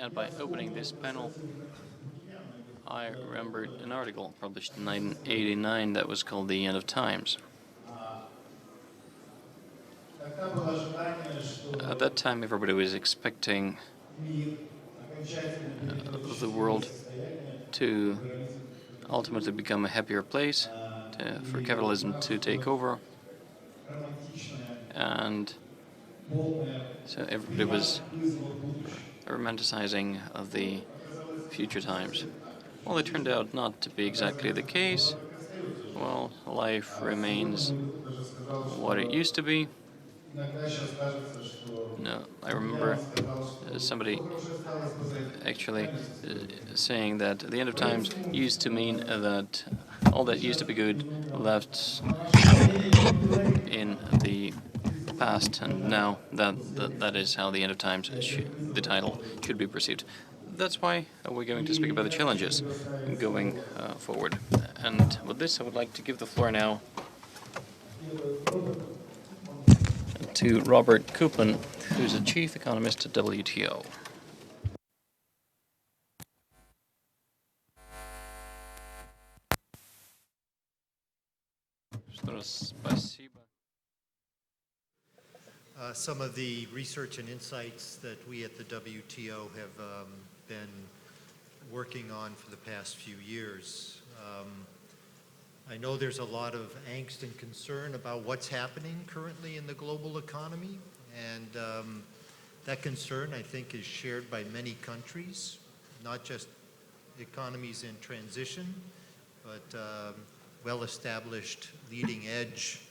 And by opening this panel, I remembered an article published in 1989 that was called The End of Times. At that time, everybody was expecting the world to ultimately become a happier place, for capitalism to take over, and so everybody was romanticizing of the future times. Well, it turned out not to be exactly the case. Well, life remains what it used to be. No, I remember somebody actually saying that the end of times used to mean that all that used to be good left in the past, and now that is how the end of times, the title, should be perceived. That's why we're going to speak about the challenges going forward. And with this, I would like to give the floor now to Robert Kuplan, who's a chief economist at WTO. Some of the research and insights that we at the WTO have been working on for the past few years. I know there's a lot of angst and concern about what's happening currently in the global economy, and that concern, I think, is shared by many countries, not just economies in transition, but well-established, leading-edge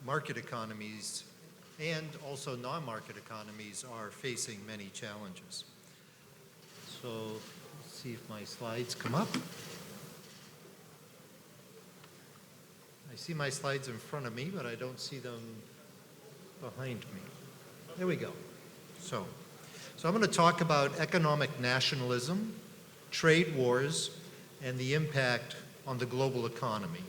market economies and also non-market economies are facing many challenges. So let's see if my slides come up. I see my slides in front of me, but I don't see them behind me. There we go. So I'm going to talk about economic nationalism, trade wars, and the impact on the global economy.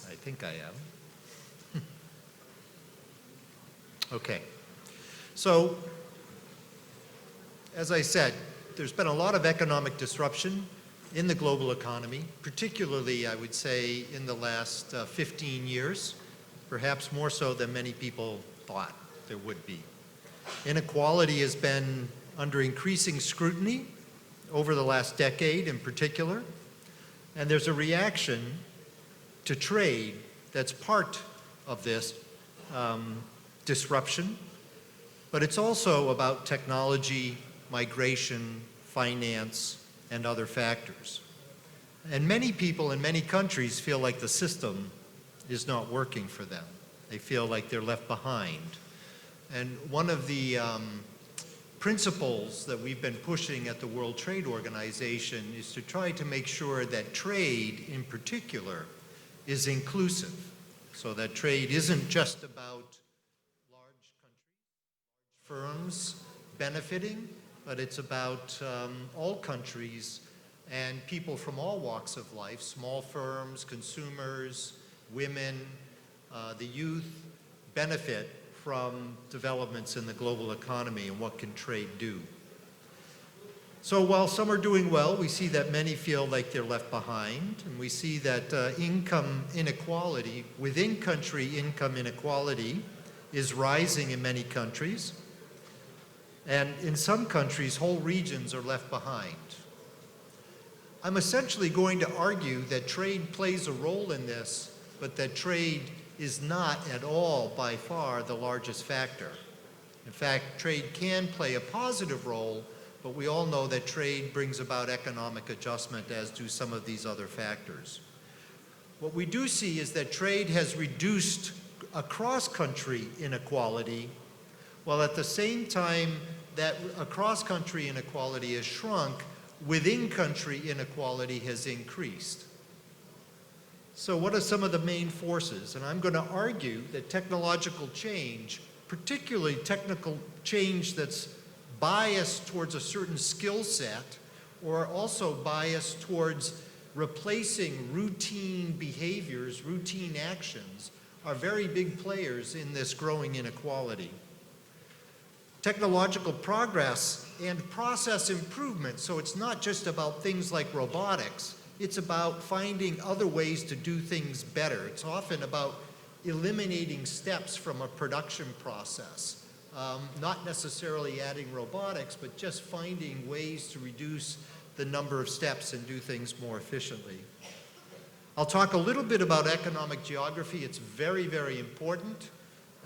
I think I am. Okay. So, as I said, there's been a lot of economic disruption in the global economy, particularly, I would say, in the last 15 years, perhaps more so than many people thought there would be. Inequality has been under increasing scrutiny over the last decade in particular, and there's a reaction to trade that's part of this disruption, but it's also about technology, migration, finance, and other factors. And many people in many countries feel like the system is not working for them. They feel like they're left behind. And one of the principles that we've been pushing at the World Trade Organization is to try to make sure that trade, in particular, is inclusive, so that trade isn't just about large countries, firms benefiting, but it's about all countries and people from all walks of life, small firms, consumers, women, the youth, benefit from developments in the global economy and what can trade do. So while some are doing well, we see that many feel like they're left behind, and we see that income inequality, within country income inequality, is rising in many countries. And in some countries, whole regions are left behind. I'm essentially going to argue that trade plays a role in this, but that trade is not at all by far the largest factor. In fact, trade can play a positive role, but we all know that trade brings about economic adjustment, as do some of these other factors. What we do see is that trade has reduced across-country inequality, while at the same time that across-country inequality has shrunk, within-country inequality has increased. So what are some of the main forces? And I'm going to argue that technological change, particularly technical change that's biased towards a certain skill set, or also biased towards replacing routine behaviors, routine actions, are very big players in this growing inequality. Technological progress and process improvement, so it's not just about things like robotics, it's about finding other ways to do things better. It's often about eliminating steps from a production process. Not necessarily adding robotics, but just finding ways to reduce the number of steps and do things more efficiently. I'll talk a little bit about economic geography. It's very, very important.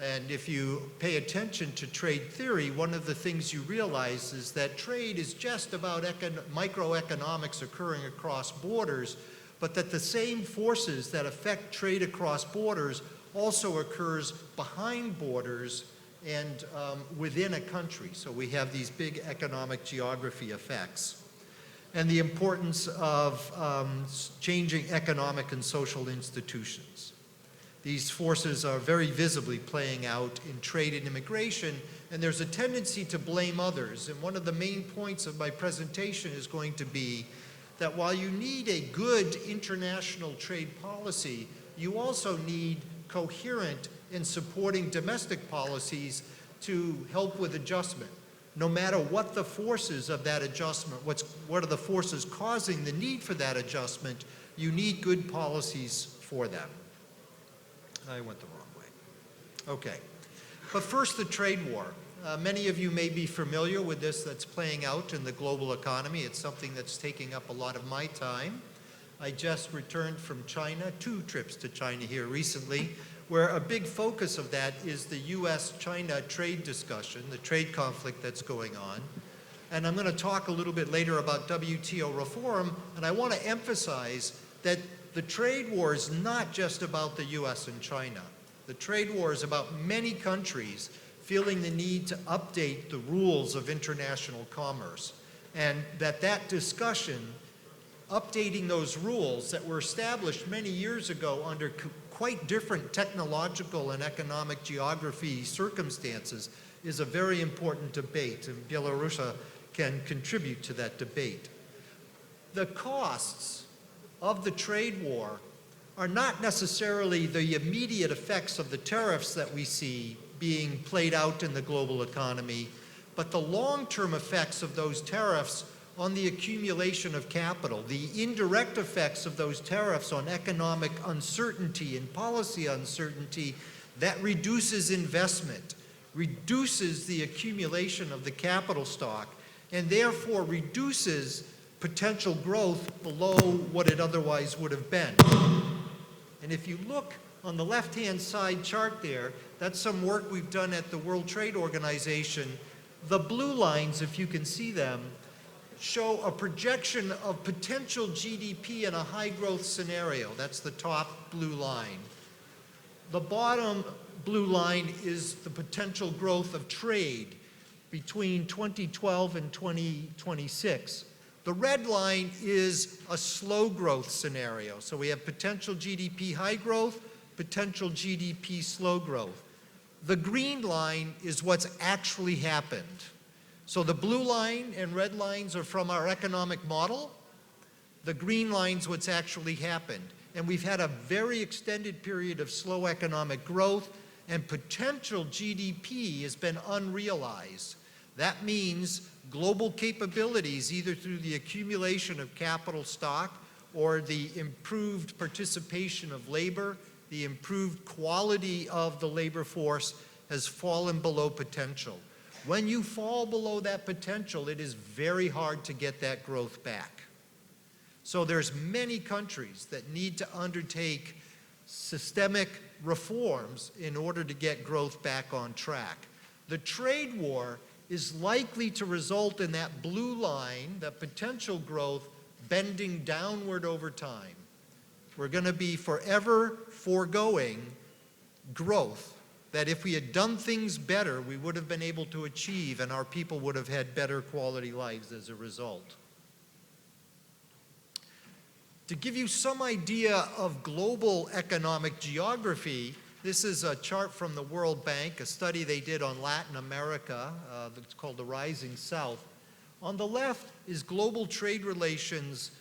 And if you pay attention to trade theory, one of the things you realize is that trade is just about microeconomics occurring across borders, but that the same forces that affect trade across borders also occurs behind borders and within a country. So we have these big economic geography effects. And the importance of changing economic and social institutions. These forces are very visibly playing out in trade and immigration, and there's a tendency to blame others. And one of the main points of my presentation is going to be that while you need a good international trade policy, you also need coherent and supporting domestic policies to help with adjustment. No matter what the forces of that adjustment, what are the forces causing the need for that adjustment, you need good policies for them. I went the wrong way. Okay. But first, the trade war. Many of you may be familiar with this that's playing out in the global economy. It's something that's taking up a lot of my time. I just returned from China, 2 trips to China here recently, where a big focus of that is the US-China trade discussion, the trade conflict that's going on. And I'm going to talk a little bit later about WTO reform, and I want to emphasize that the trade war is not just about the US and China. The trade war is about many countries feeling the need to update the rules of international commerce. And that discussion, updating those rules that were established many years ago under quite different technological and economic geography circumstances, is a very important debate, and Belarus can contribute to that debate. The costs of the trade war are not necessarily the immediate effects of the tariffs that we see being played out in the global economy, but the long-term effects of those tariffs on the accumulation of capital, the indirect effects of those tariffs on economic uncertainty and policy uncertainty that reduces investment, reduces the accumulation of the capital stock, and therefore reduces potential growth below what it otherwise would have been. And if you look on the left-hand side chart there, that's some work we've done at the World Trade Organization. The blue lines, if you can see them, show a projection of potential GDP in a high-growth scenario. That's the top blue line. The bottom blue line is the potential growth of trade between 2012 and 2026. The red line is a slow growth scenario. So we have potential GDP high growth, potential GDP slow growth. The green line is what's actually happened. So the blue line and red lines are from our economic model. The green line's what's actually happened. And we've had a very extended period of slow economic growth, and potential GDP has been unrealized. That means global capabilities, either through the accumulation of capital stock or the improved participation of labor, the improved quality of the labor force, has fallen below potential. When you fall below that potential, it is very hard to get that growth back. So there's many countries that need to undertake systemic reforms in order to get growth back on track. The trade war is likely to result in that blue line, that potential growth, bending downward over time. We're going to be forever foregoing growth that if we had done things better, we would have been able to achieve, and our people would have had better quality lives as a result. To give you some idea of global economic geography, this is a chart from the World Bank, a study they did on Latin America that's called the Rising South. On the left is global trade relations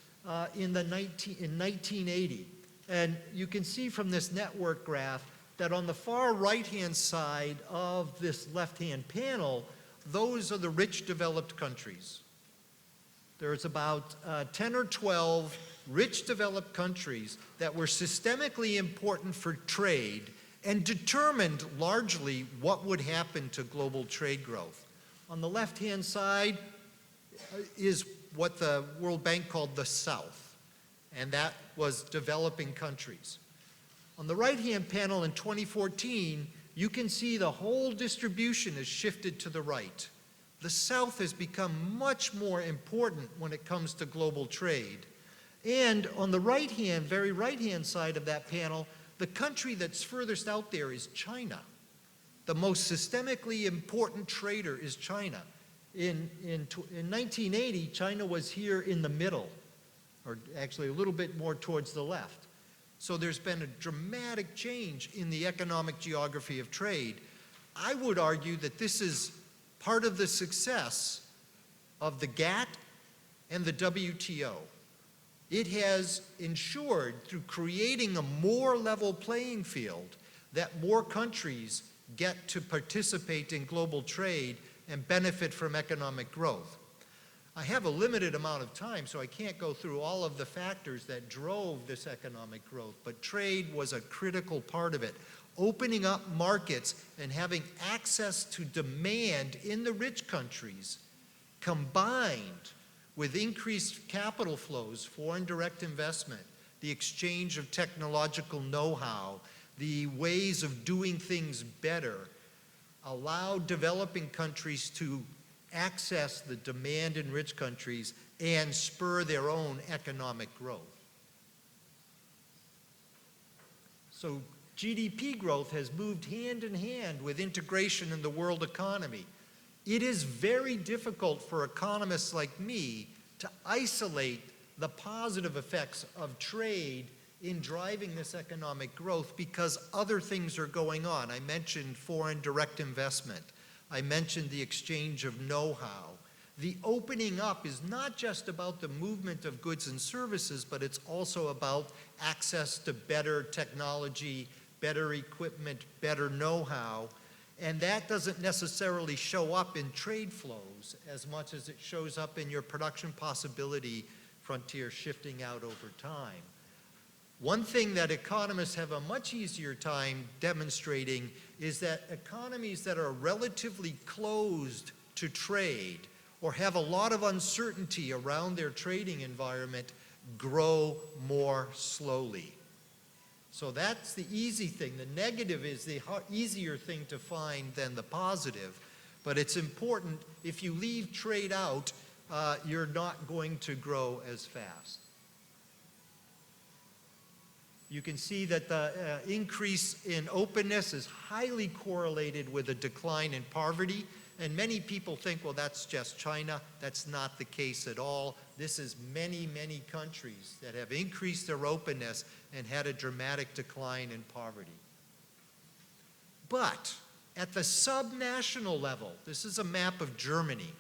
in 1980. And you can see from this network graph that on the far right-hand side of this left-hand panel, those are the rich developed countries. There's about 10 or 12 rich developed countries that were systemically important for trade and determined largely what would happen to global trade growth. On the left-hand side is what the World Bank called the South, and that was developing countries. On the right-hand panel in 2014, you can see the whole distribution has shifted to the right. The South has become much more important when it comes to global trade. And on the right-hand, very right-hand side of that panel, the country that's furthest out there is China. The most systemically important trader is China. In 1980, China was here in the middle, or actually a little bit more towards the left. So there's been a dramatic change in the economic geography of trade. I would argue that this is part of the success of the GATT and the WTO. It has ensured, through creating a more level playing field, that more countries get to participate in global trade and benefit from economic growth. I have a limited amount of time, so I can't go through all of the factors that drove this economic growth, but trade was a critical part of it. Opening up markets and having access to demand in the rich countries, combined with increased capital flows, foreign direct investment, the exchange of technological know-how, the ways of doing things better, allowed developing countries to access the demand in rich countries and spur their own economic growth. So GDP growth has moved hand in hand with integration in the world economy. It is very difficult for economists like me to isolate the positive effects of trade in driving this economic growth because other things are going on. I mentioned foreign direct investment. I mentioned the exchange of know-how. The opening up is not just about the movement of goods and services, but it's also about access to better technology, better equipment, better know-how. And that doesn't necessarily show up in trade flows as much as it shows up in your production possibility frontier shifting out over time. One thing that economists have a much easier time demonstrating is that economies that are relatively closed to trade or have a lot of uncertainty around their trading environment grow more slowly. So that's the easy thing. The negative is the easier thing to find than the positive. But it's important, if you leave trade out, you're not going to grow as fast. You can see that the increase in openness is highly correlated with a decline in poverty. And many people think, well, that's just China. That's not the case at all. This is many, many countries that have increased their openness and had a dramatic decline in poverty. But at the subnational level, this is a map of Germany.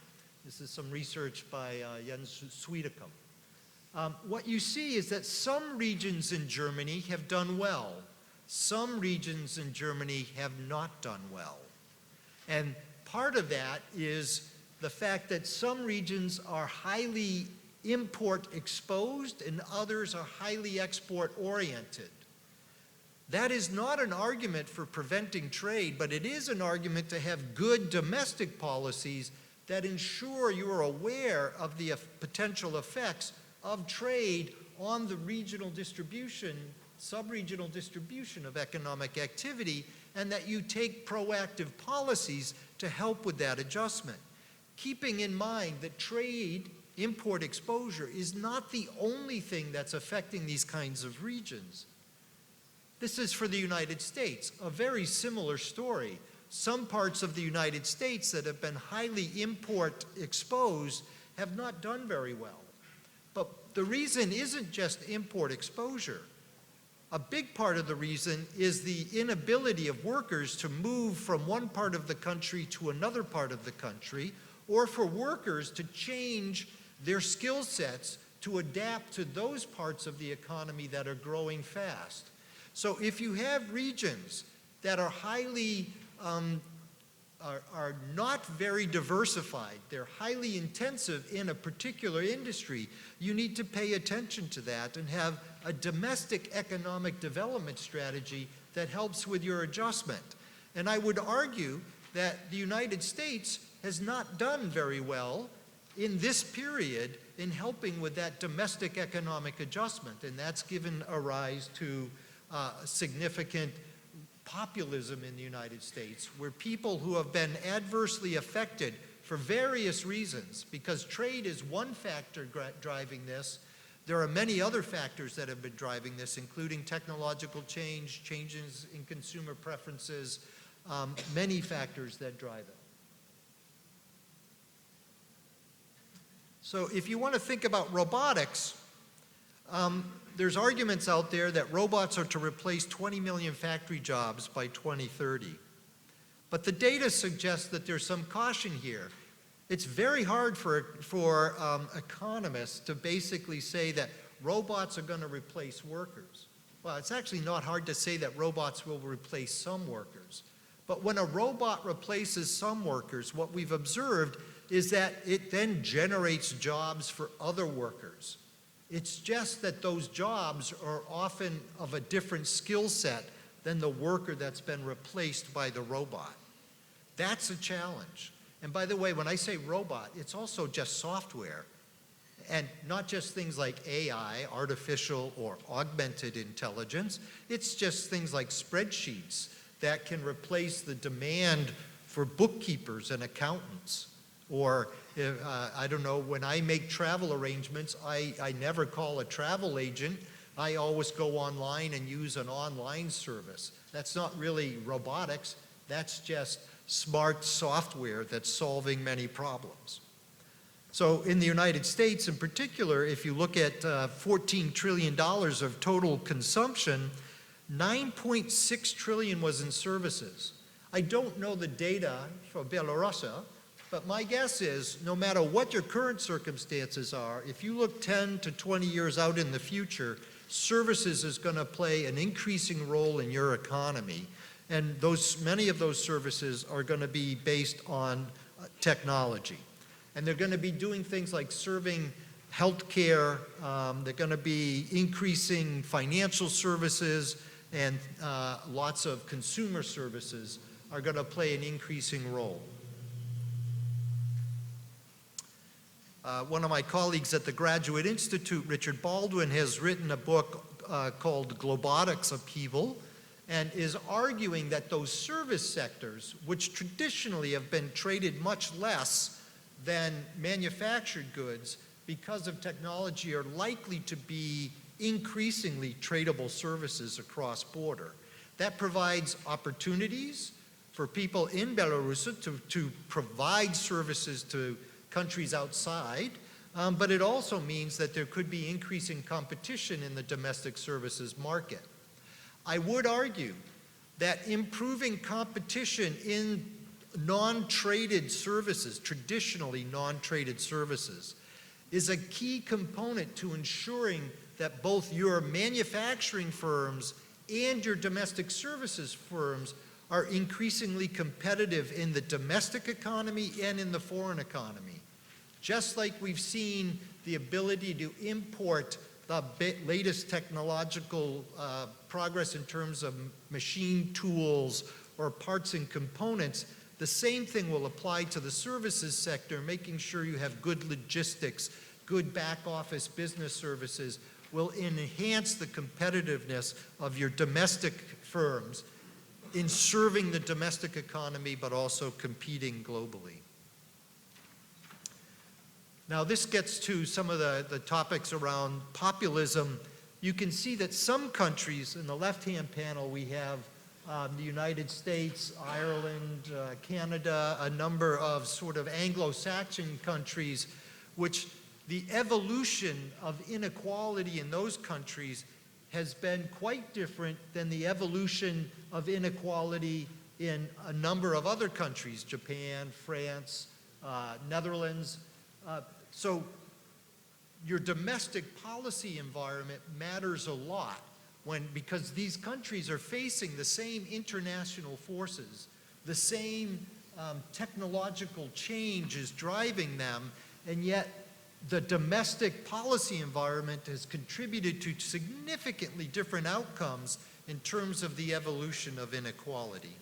This is some research by Jens Swedekum. What you see is that some regions in Germany have done well. Some regions in Germany have not done well. And part of that is the fact that some regions are highly import exposed and others are highly export oriented. That is not an argument for preventing trade, but it is an argument to have good domestic policies that ensure you are aware of the potential effects of trade on the regional distribution, sub-regional distribution of economic activity, and that you take proactive policies to help with that adjustment. Keeping in mind that trade, import exposure, is not the only thing that's affecting these kinds of regions. This is for the United States, a very similar story. Some parts of the United States that have been highly import exposed have not done very well. But the reason isn't just import exposure. A big part of the reason is the inability of workers to move from one part of the country to another part of the country, or for workers to change their skill sets to adapt to those parts of the economy that are growing fast. So if you have regions that are highly, are not very diversified. They're highly intensive in a particular industry. You need to pay attention to that and have a domestic economic development strategy that helps with your adjustment. And I would argue that the United States has not done very well in this period in helping with that domestic economic adjustment, and that's given a rise to significant populism in the United States, where people who have been adversely affected for various reasons, because trade is one factor driving this, there are many other factors that have been driving this, including technological change, changes in consumer preferences, many factors that drive it. So if you want to think about robotics, there's arguments out there that robots are to replace 20 million factory jobs by 2030. But the data suggests that there's some caution here. It's very hard for economists to basically say that robots are going to replace workers. Well, it's actually not hard to say that robots will replace some workers. But when a robot replaces some workers, what we've observed is that it then generates jobs for other workers. It's just that those jobs are often of a different skill set than the worker that's been replaced by the robot. That's a challenge. And by the way, when I say robot, it's also just software, and not just things like AI, artificial or augmented intelligence. It's just things like spreadsheets that can replace the demand for bookkeepers and accountants. Or, I don't know, when I make travel arrangements, I never call a travel agent. I always go online and use an online service. That's not really robotics. That's just smart software that's solving many problems. So in the United States in particular, if you look at $14 trillion of total consumption, 9.6 trillion was in services. I don't know the data for Belarus, but my guess is no matter what your current circumstances are, if you look 10 to 20 years out in the future, services is going to play an increasing role in your economy. And many of those services are going to be based on technology. And they're going to be doing things like serving healthcare, they're going to be increasing financial services, and lots of consumer services are going to play an increasing role. One of my colleagues at the Graduate Institute, Richard Baldwin, has written a book called Globotics Upheaval, and is arguing that those service sectors, which traditionally have been traded much less than manufactured goods because of technology, are likely to be increasingly tradable services across border. That provides opportunities for people in Belarus to provide services to countries outside, but it also means that there could be increasing competition in the domestic services market. I would argue that improving competition in non-traded services, traditionally non-traded services, is a key component to ensuring that both your manufacturing firms and your domestic services firms are increasingly competitive in the domestic economy and in the foreign economy. Just like we've seen the ability to import the latest technological progress in terms of machine tools or parts and components, the same thing will apply to the services sector. Making sure you have good logistics, good back office business services will enhance the competitiveness of your domestic firms in serving the domestic economy, but also competing globally. Now this gets to some of the topics around populism. You can see that some countries, in the left-hand panel we have the United States, Ireland, Canada, a number of sort of Anglo-Saxon countries, which the evolution of inequality in those countries has been quite different than the evolution of inequality in a number of other countries, Japan, France, Netherlands. So your domestic policy environment matters a lot because these countries are facing the same international forces, the same technological change is driving them, and yet the domestic policy environment has contributed to significantly different outcomes in terms of the evolution of inequality.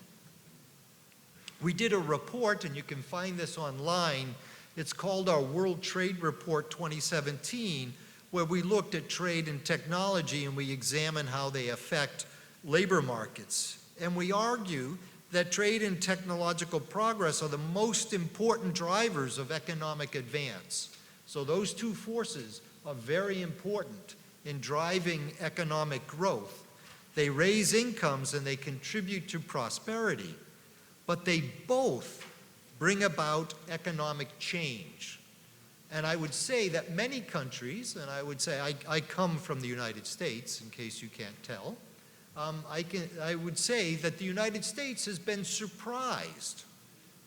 We did a report, and you can find this online. It's called our World Trade Report 2017, where we looked at trade and technology and we examined how they affect labor markets. And we argue that trade and technological progress are the most important drivers of economic advance. So those two forces are very important in driving economic growth. They raise incomes and they contribute to prosperity, but they both bring about economic change. And I would say that many countries, and I would say I come from the United States, in case you can't tell, I would say that the United States has been surprised.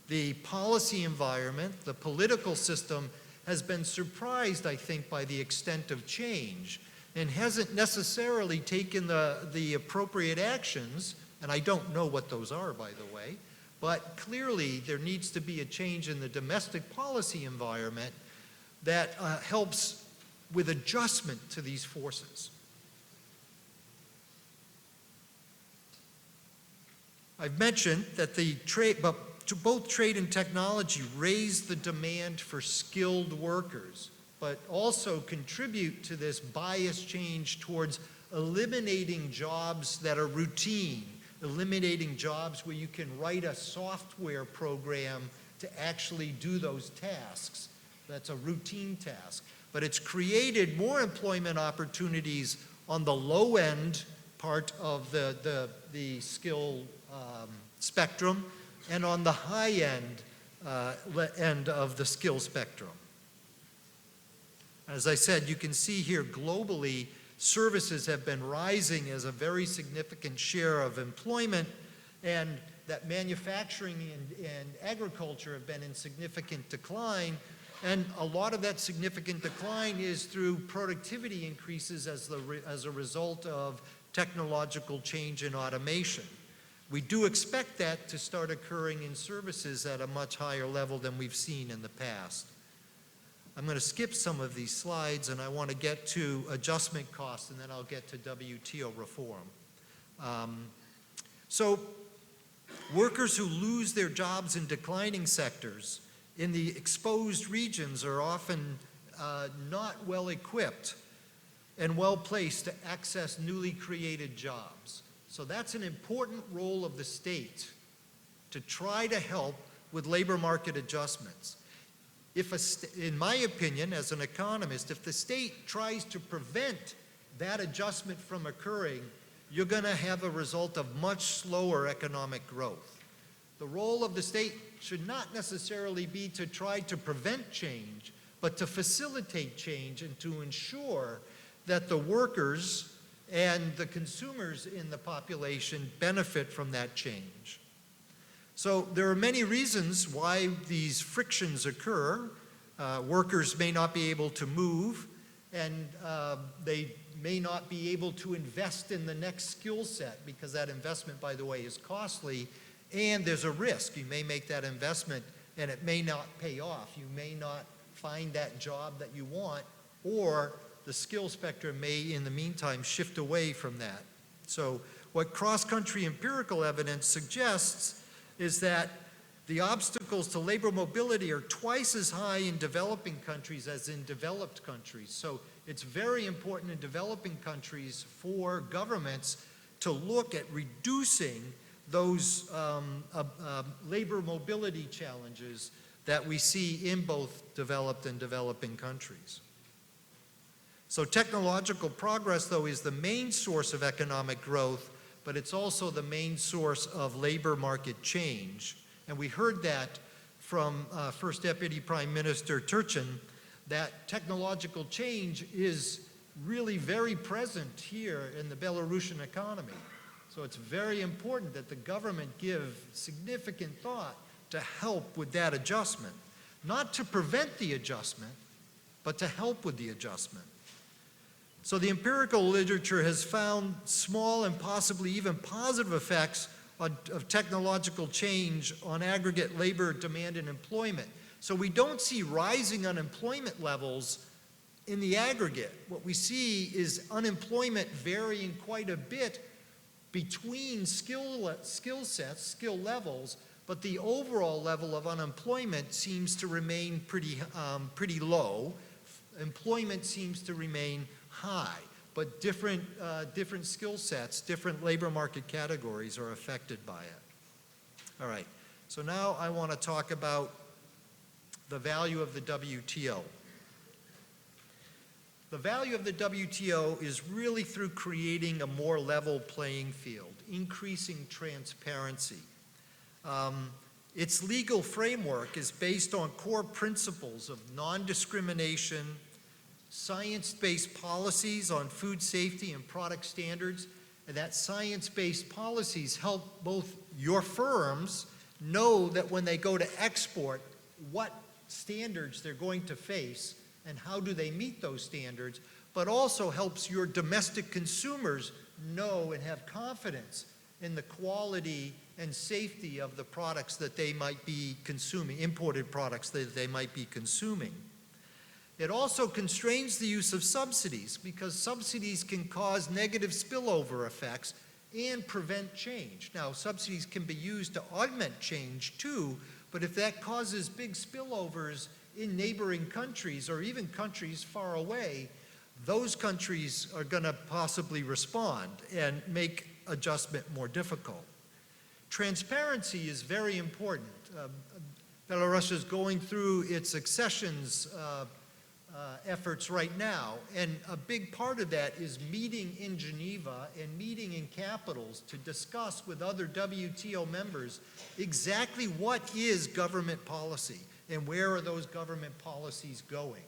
The policy environment, the political system has been surprised, I think, by the extent of change and hasn't necessarily taken the appropriate actions, and I don't know what those are, by the way, but clearly there needs to be a change in the domestic policy environment that helps with adjustment to these forces. I've mentioned that both trade and technology raise the demand for skilled workers, but also contribute to this bias change towards eliminating jobs that are routine, eliminating jobs where you can write a software program to actually do those tasks. That's a routine task. But it's created more employment opportunities on the low end part of the skill spectrum and on the high end of the skill spectrum. As I said, you can see here globally, services have been rising as a very significant share of employment, and that manufacturing and agriculture have been in significant decline. And a lot of that significant decline is through productivity increases as a result of technological change and automation. We do expect that to start occurring in services at a much higher level than we've seen in the past. I'm going to skip some of these slides, and I want to get to adjustment costs, and then I'll get to WTO reform. So workers who lose their jobs in declining sectors in the exposed regions are often not well equipped and well placed to access newly created jobs. So that's an important role of the state to try to help with labor market adjustments. In my opinion, as an economist, if the state tries to prevent that adjustment from occurring, you're going to have a result of much slower economic growth. The role of the state should not necessarily be to try to prevent change, but to facilitate change and to ensure that the workers and the consumers in the population benefit from that change. So there are many reasons why these frictions occur. Workers may not be able to move, and they may not be able to invest in the next skill set because that investment, by the way, is costly, and there's a risk. You may make that investment and it may not pay off. You may not find that job that you want, or the skill spectrum may, in the meantime, shift away from that. So what cross-country empirical evidence suggests is that the obstacles to labor mobility are twice as high in developing countries as in developed countries. So it's very important in developing countries for governments to look at reducing those labor mobility challenges that we see in both developed and developing countries. So technological progress, though, is the main source of economic growth, but it's also the main source of labor market change. And we heard that from First Deputy Prime Minister Turchin, that technological change is really very present here in the Belarusian economy. So it's very important that the government give significant thought to help with that adjustment. Not to prevent the adjustment, but to help with the adjustment. So the empirical literature has found small and possibly even positive effects of technological change on aggregate labor demand and employment. So we don't see rising unemployment levels in the aggregate. What we see is unemployment varying quite a bit between skill sets, skill levels, but the overall level of unemployment seems to remain pretty low. Employment seems to remain high, but different skill sets, different labor market categories are affected by it. All right, so now I want to talk about the value of the WTO. The value of the WTO is really through creating a more level playing field, increasing transparency. Its legal framework is based on core principles of non-discrimination, science-based policies on food safety and product standards, and that science-based policies help both your firms know that when they go to export, what standards they're going to face and how do they meet those standards, but also helps your domestic consumers know and have confidence in the quality and safety of the products that they might be consuming, imported products that they might be consuming. It also constrains the use of subsidies because subsidies can cause negative spillover effects and prevent change. Now, subsidies can be used to augment change too, but if that causes big spillovers in neighboring countries or even countries far away, those countries are going to possibly respond and make adjustment more difficult. Transparency is very important. Belarus is going through its accessions efforts right now, and a big part of that is meeting in Geneva and meeting in capitals to discuss with other WTO members exactly what is government policy and where are those government policies going.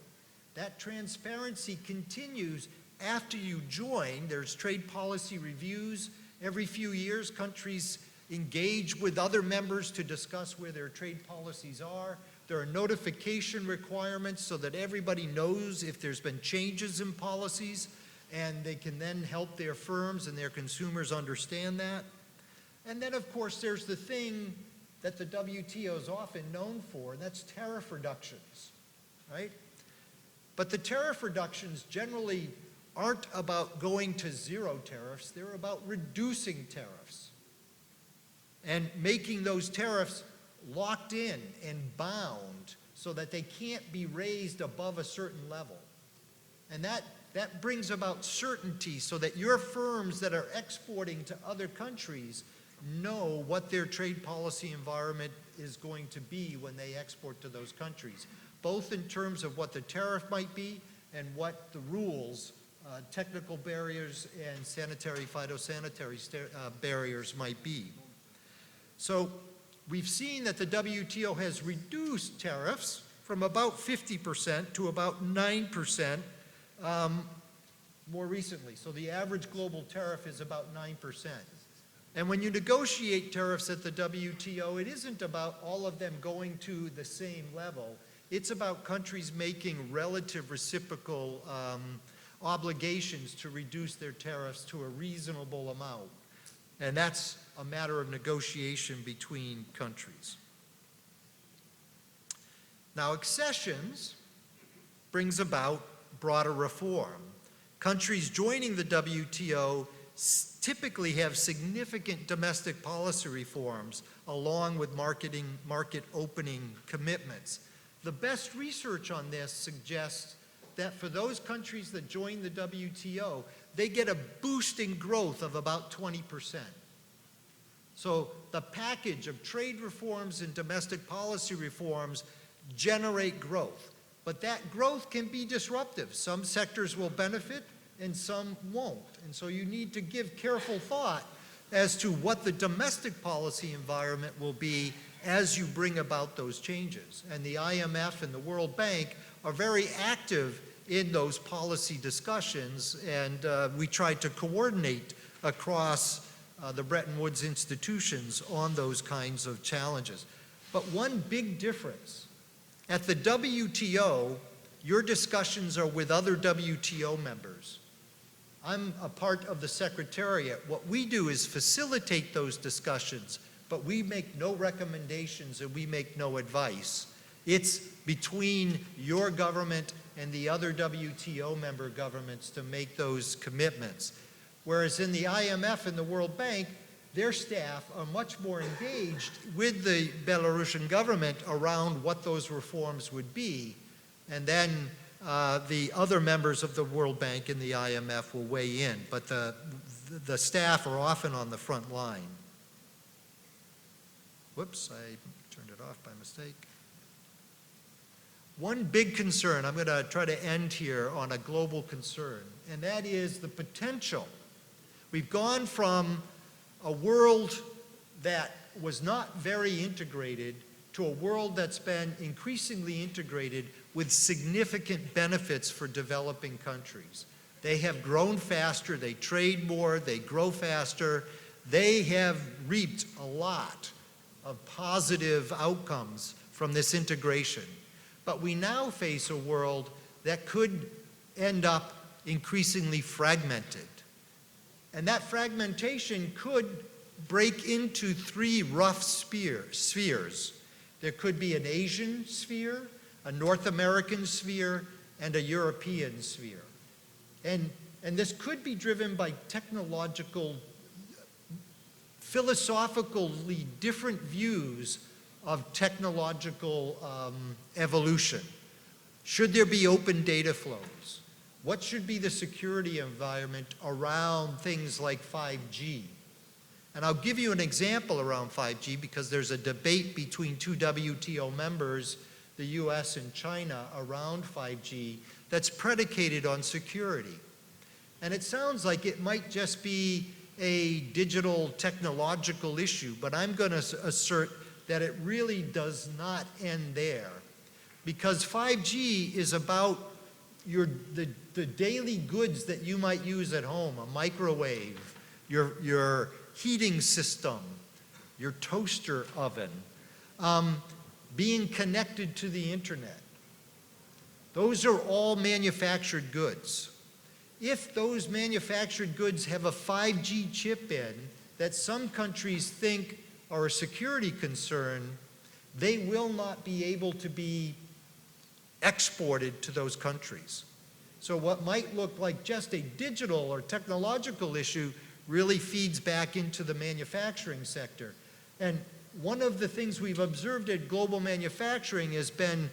That transparency continues after you join. There's trade policy reviews. Every few years, countries engage with other members to discuss where their trade policies are. There are notification requirements so that everybody knows if there's been changes in policies, and they can then help their firms and their consumers understand that. And then, of course, there's the thing that the WTO is often known for, and that's tariff reductions, right? But the tariff reductions generally aren't about going to zero tariffs. They're about reducing tariffs and making those tariffs locked in and bound so that they can't be raised above a certain level. And that brings about certainty so that your firms that are exporting to other countries know what their trade policy environment is going to be when they export to those countries, both in terms of what the tariff might be and what the rules, technical barriers and sanitary, phytosanitary barriers might be. So we've seen that the WTO has reduced tariffs from about 50% to about 9% more recently. So the average global tariff is about 9%. And when you negotiate tariffs at the WTO, it isn't about all of them going to the same level. It's about countries making relative reciprocal obligations to reduce their tariffs to a reasonable amount. And that's a matter of negotiation between countries. Now, accessions brings about broader reform. Countries joining the WTO typically have significant domestic policy reforms along with market opening commitments. The best research on this suggests that for those countries that join the WTO, they get a boost in growth of about 20%. So the package of trade reforms and domestic policy reforms generate growth. But that growth can be disruptive. Some sectors will benefit and some won't. And so you need to give careful thought as to what the domestic policy environment will be as you bring about those changes. And the IMF and the World Bank are very active in those policy discussions, and we try to coordinate across the Bretton Woods institutions on those kinds of challenges. But one big difference, at the WTO, your discussions are with other WTO members. I'm a part of the Secretariat. What we do is facilitate those discussions, but we make no recommendations and we make no advice. It's between your government and the other WTO member governments to make those commitments. Whereas in the IMF and the World Bank, their staff are much more engaged with the Belarusian government around what those reforms would be. And then the other members of the World Bank and the IMF will weigh in. But the staff are often on the front line. Whoops, I turned it off by mistake. One big concern, I'm going to try to end here on a global concern, and that is the potential. We've gone from a world that was not very integrated to a world that's been increasingly integrated with significant benefits for developing countries. They have grown faster, they trade more, they grow faster. They have reaped a lot of positive outcomes from this integration. But we now face a world that could end up increasingly fragmented. And that fragmentation could break into three rough spheres. There could be an Asian sphere, a North American sphere, and a European sphere. And this could be driven by technological, philosophically different views of technological evolution. Should there be open data flows? What should be the security environment around things like 5G? And I'll give you an example around 5G because there's a debate between two WTO members, the US and China, around 5G that's predicated on security. And it sounds like it might just be a digital technological issue, but I'm going to assert that it really does not end there. Because 5G is about the daily goods that you might use at home, a microwave, your heating system, your toaster oven, being connected to the internet. Those are all manufactured goods. If those manufactured goods have a 5G chip in that some countries think are a security concern, they will not be able to be exported to those countries. So what might look like just a digital or technological issue really feeds back into the manufacturing sector. And one of the things we've observed at global manufacturing has been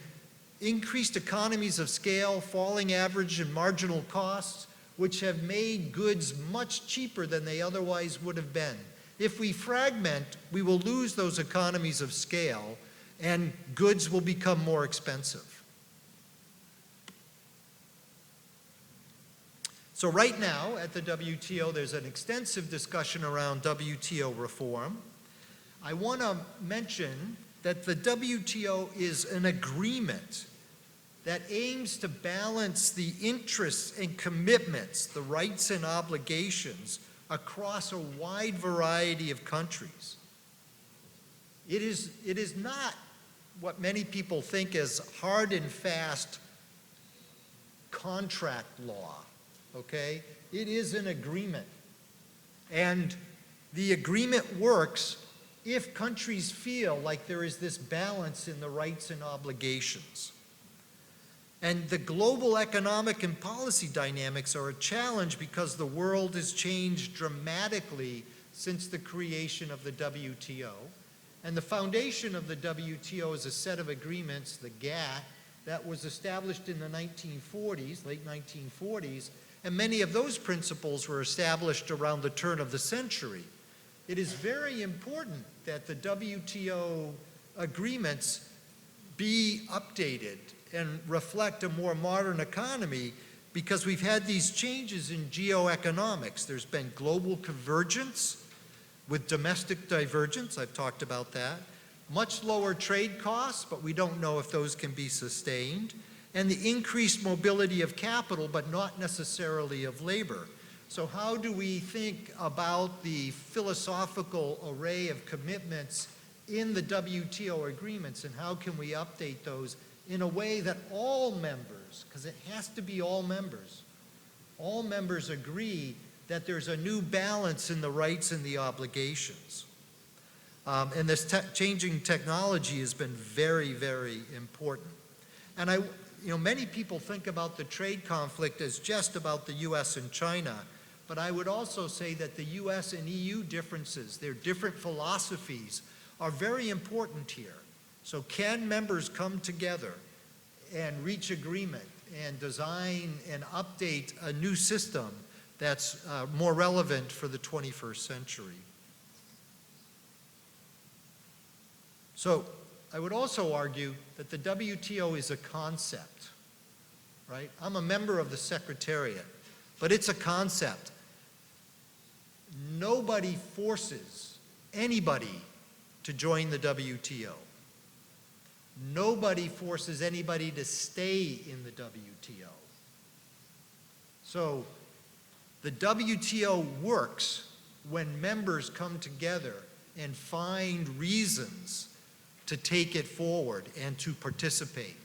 increased economies of scale, falling average and marginal costs, which have made goods much cheaper than they otherwise would have been. If we fragment, we will lose those economies of scale and goods will become more expensive. So right now at the WTO, there's an extensive discussion around WTO reform. I want to mention that the WTO is an agreement that aims to balance the interests and commitments, the rights and obligations across a wide variety of countries. It is not what many people think as hard and fast contract law, okay? It is an agreement. And the agreement works if countries feel like there is this balance in the rights and obligations. And the global economic and policy dynamics are a challenge because the world has changed dramatically since the creation of the WTO. And the foundation of the WTO is a set of agreements, the GATT, that was established in the 1940s, late 1940s, and many of those principles were established around the turn of the century. It is very important that the WTO agreements be updated and reflect a more modern economy because we've had these changes in geoeconomics. There's been global convergence with domestic divergence, I've talked about that, much lower trade costs, but we don't know if those can be sustained, and the increased mobility of capital, but not necessarily of labor. So how do we think about the philosophical array of commitments in the WTO agreements, and how can we update those in a way that all members, because it has to be all members all members agree that there's a new balance in the rights and the obligations. And this changing technology has been very, very important. And many people think about the trade conflict as just about the US and China, but I would also say that the US and EU differences, their different philosophies, are very important here. So can members come together and reach agreement and design and update a new system that's more relevant for the 21st century? So I would also argue that the WTO is a concept, right? I'm a member of the Secretariat, but it's a concept. Nobody forces anybody to join the WTO. Nobody forces anybody to stay in the WTO. So the WTO works when members come together and find reasons to take it forward and to participate.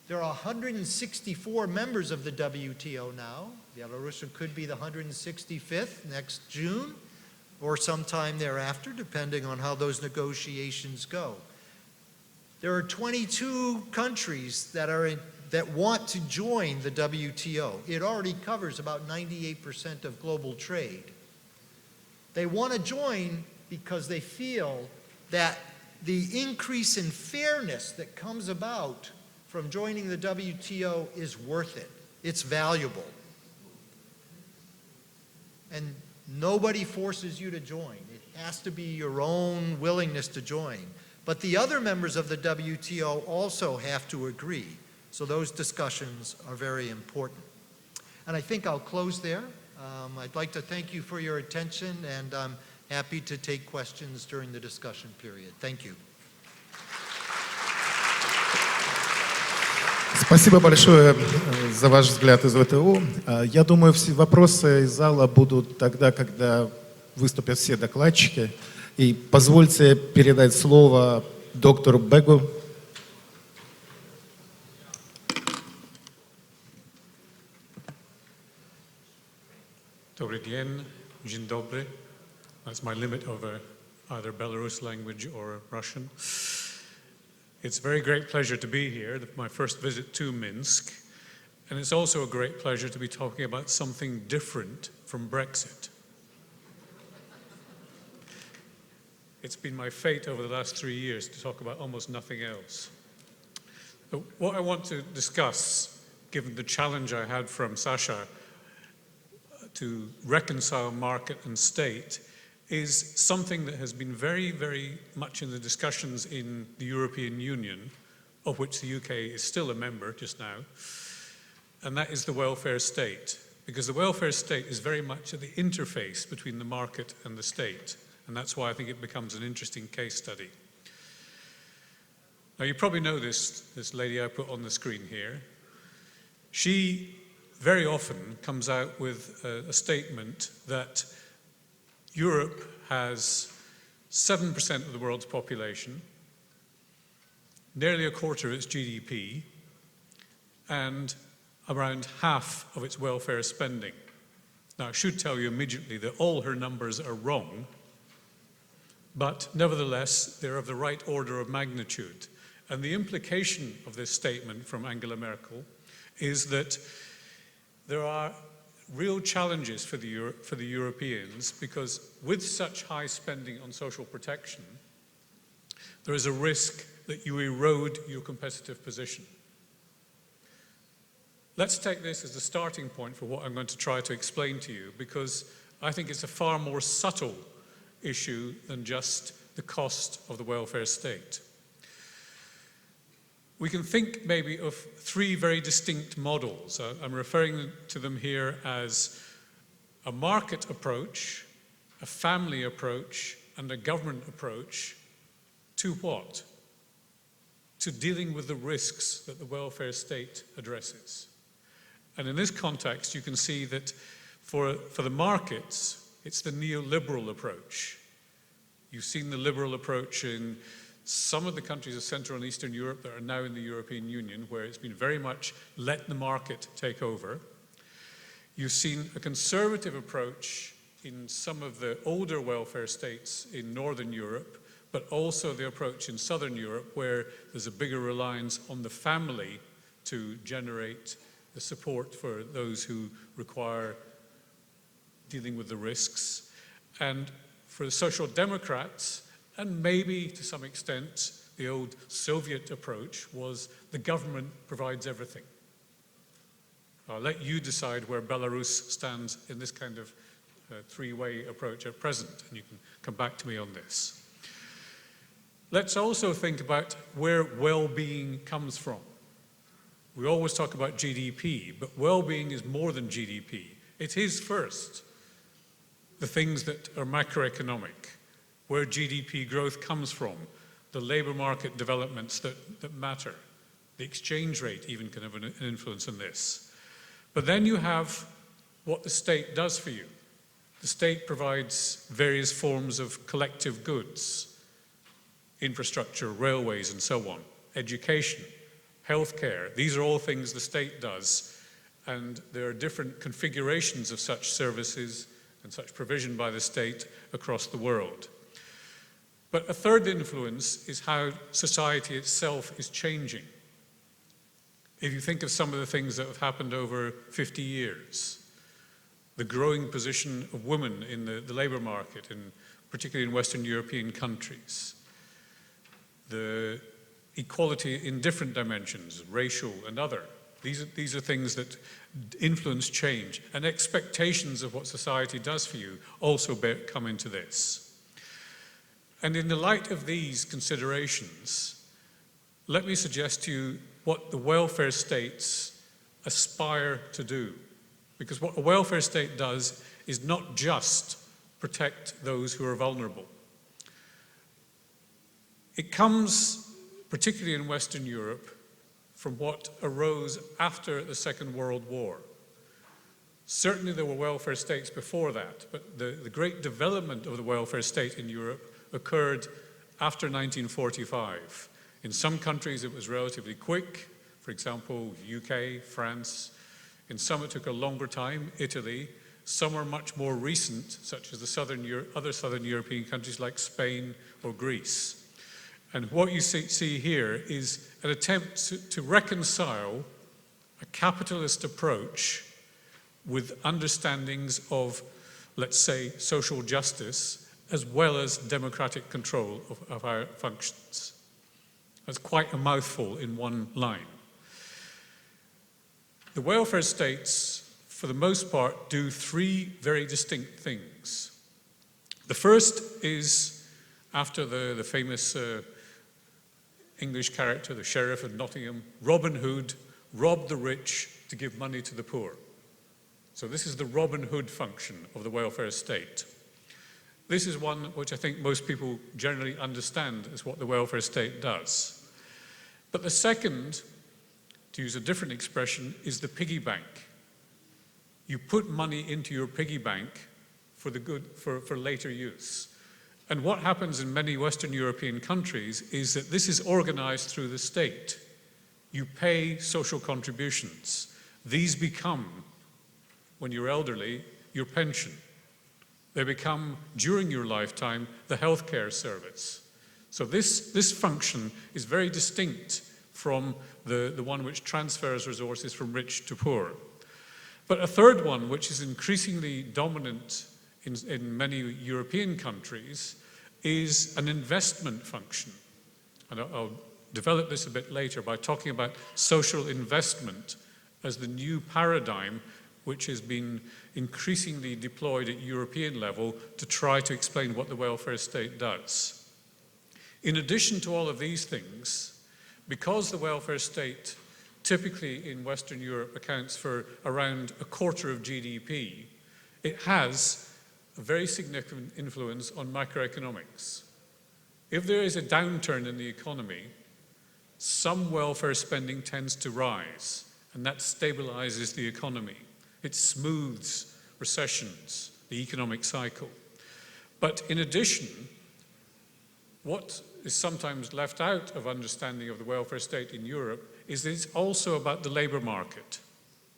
There are 164 members of the WTO now. Belarus could be the 165th next June or sometime thereafter, depending on how those negotiations go. There are 22 countries that want to join the WTO. It already covers about 98% of global trade. They want to join because they feel that the increase in fairness that comes about from joining the WTO is worth it. It's valuable. And nobody forces you to join. It has to be your own willingness to join. But the other members of the WTO also have to agree. So those discussions are very important. And I think I'll close there. I'd like to thank you for your attention, and I'm happy to take questions during the discussion period. Thank you. Спасибо большое за ваш взгляд из ВТО. Я думаю, все вопросы из зала будут тогда, когда выступят все докладчики. И позвольте передать слово доктору Бегу. Добрый день, dzień dobry. That's my limit of either Belarus language or Russian. It's a very great pleasure to be here, my first visit to Minsk, and it's also a great pleasure to be talking about something different from Brexit. It's been my fate over the last 3 years to talk about almost nothing else. But what I want to discuss, given the challenge I had from Sasha to reconcile market and state, is something that has been very, very much in the discussions in the European Union, of which the UK is still a member just now, and that is the welfare state. Because the welfare state is very much at the interface between the market and the state, and that's why I think it becomes an interesting case study. Now, you probably know this lady I put on the screen here. She very often comes out with a statement that Europe has 7% of the world's population, nearly a quarter of its GDP, and around half of its welfare spending. Now, I should tell you immediately that all her numbers are wrong, but nevertheless, they're of the right order of magnitude. And the implication of this statement from Angela Merkel is that there are real challenges for the Europeans, because with such high spending on social protection, there is a risk that you erode your competitive position. Let's take this as a starting point for what I'm going to try to explain to you, because I think it's a far more subtle issue than just the cost of the welfare state. We can think maybe of three very distinct models. I'm referring to them here as a market approach, a family approach, and a government approach to what? To dealing with the risks that the welfare state addresses. And in this context, you can see that for the markets, it's the neoliberal approach. You've seen the liberal approach in some of the countries of Central and Eastern Europe that are now in the European Union, where it's been very much let the market take over. You've seen a conservative approach in some of the older welfare states in Northern Europe, but also the approach in Southern Europe, where there's a bigger reliance on the family to generate the support for those who require dealing with the risks. And for the Social Democrats, and maybe to some extent the old Soviet approach, was the government provides everything. I'll let you decide where Belarus stands in this kind of three-way approach at present, and you can come back to me on this. Let's also think about where well-being comes from. We always talk about GDP, but well-being is more than GDP. It is first the things that are macroeconomic, where GDP growth comes from, the labor market developments that matter. The exchange rate even can have an influence on this. But then you have what the state does for you. The state provides various forms of collective goods, infrastructure, railways, and so on, education, healthcare. These are all things the state does, and there are different configurations of such services and such provision by the state across the world. But a third influence is how society itself is changing. If you think of some of the things that have happened over 50 years, the growing position of women in the labor market, particularly in Western European countries, the equality in different dimensions, racial and other. These are things that influence change, and expectations of what society does for you also come into this. And in the light of these considerations, let me suggest to you what the welfare states aspire to do. Because what a welfare state does is not just protect those who are vulnerable. It comes, particularly in Western Europe, from what arose after the Second World War. Certainly there were welfare states before that, but the great development of the welfare state in Europe occurred after 1945. In some countries it was relatively quick, for example, UK, France. In some it took a longer time, Italy. Some are much more recent, such as the other southern European countries like Spain or Greece. And what you see here is an attempt to reconcile a capitalist approach with understandings of, let's say, social justice, as well as democratic control of our functions. That's quite a mouthful in one line. The welfare states, for the most part, do three very distinct things. The first is, after the famous English character, the Sheriff of Nottingham, Robin Hood, robbed the rich to give money to the poor. So this is the Robin Hood function of the welfare state. This is one which I think most people generally understand as what the welfare state does. But the second, to use a different expression, is the piggy bank. You put money into your piggy bank for later use. And what happens in many Western European countries is that this is organized through the state. You pay social contributions. These become, when you're elderly, your pension. They become, during your lifetime, the healthcare service. So this function is very distinct from the one which transfers resources from rich to poor. But a third one, which is increasingly dominant in many European countries, is an investment function. And I'll develop this a bit later by talking about social investment as the new paradigm which has been increasingly deployed at European level to try to explain what the welfare state does. In addition to all of these things, because the welfare state typically in Western Europe accounts for around a quarter of GDP, it has a very significant influence on macroeconomics. If there is a downturn in the economy, some welfare spending tends to rise, and that stabilizes the economy. It smooths recessions, the economic cycle. But in addition, what is sometimes left out of understanding of the welfare state in Europe is that it's also about the labor market.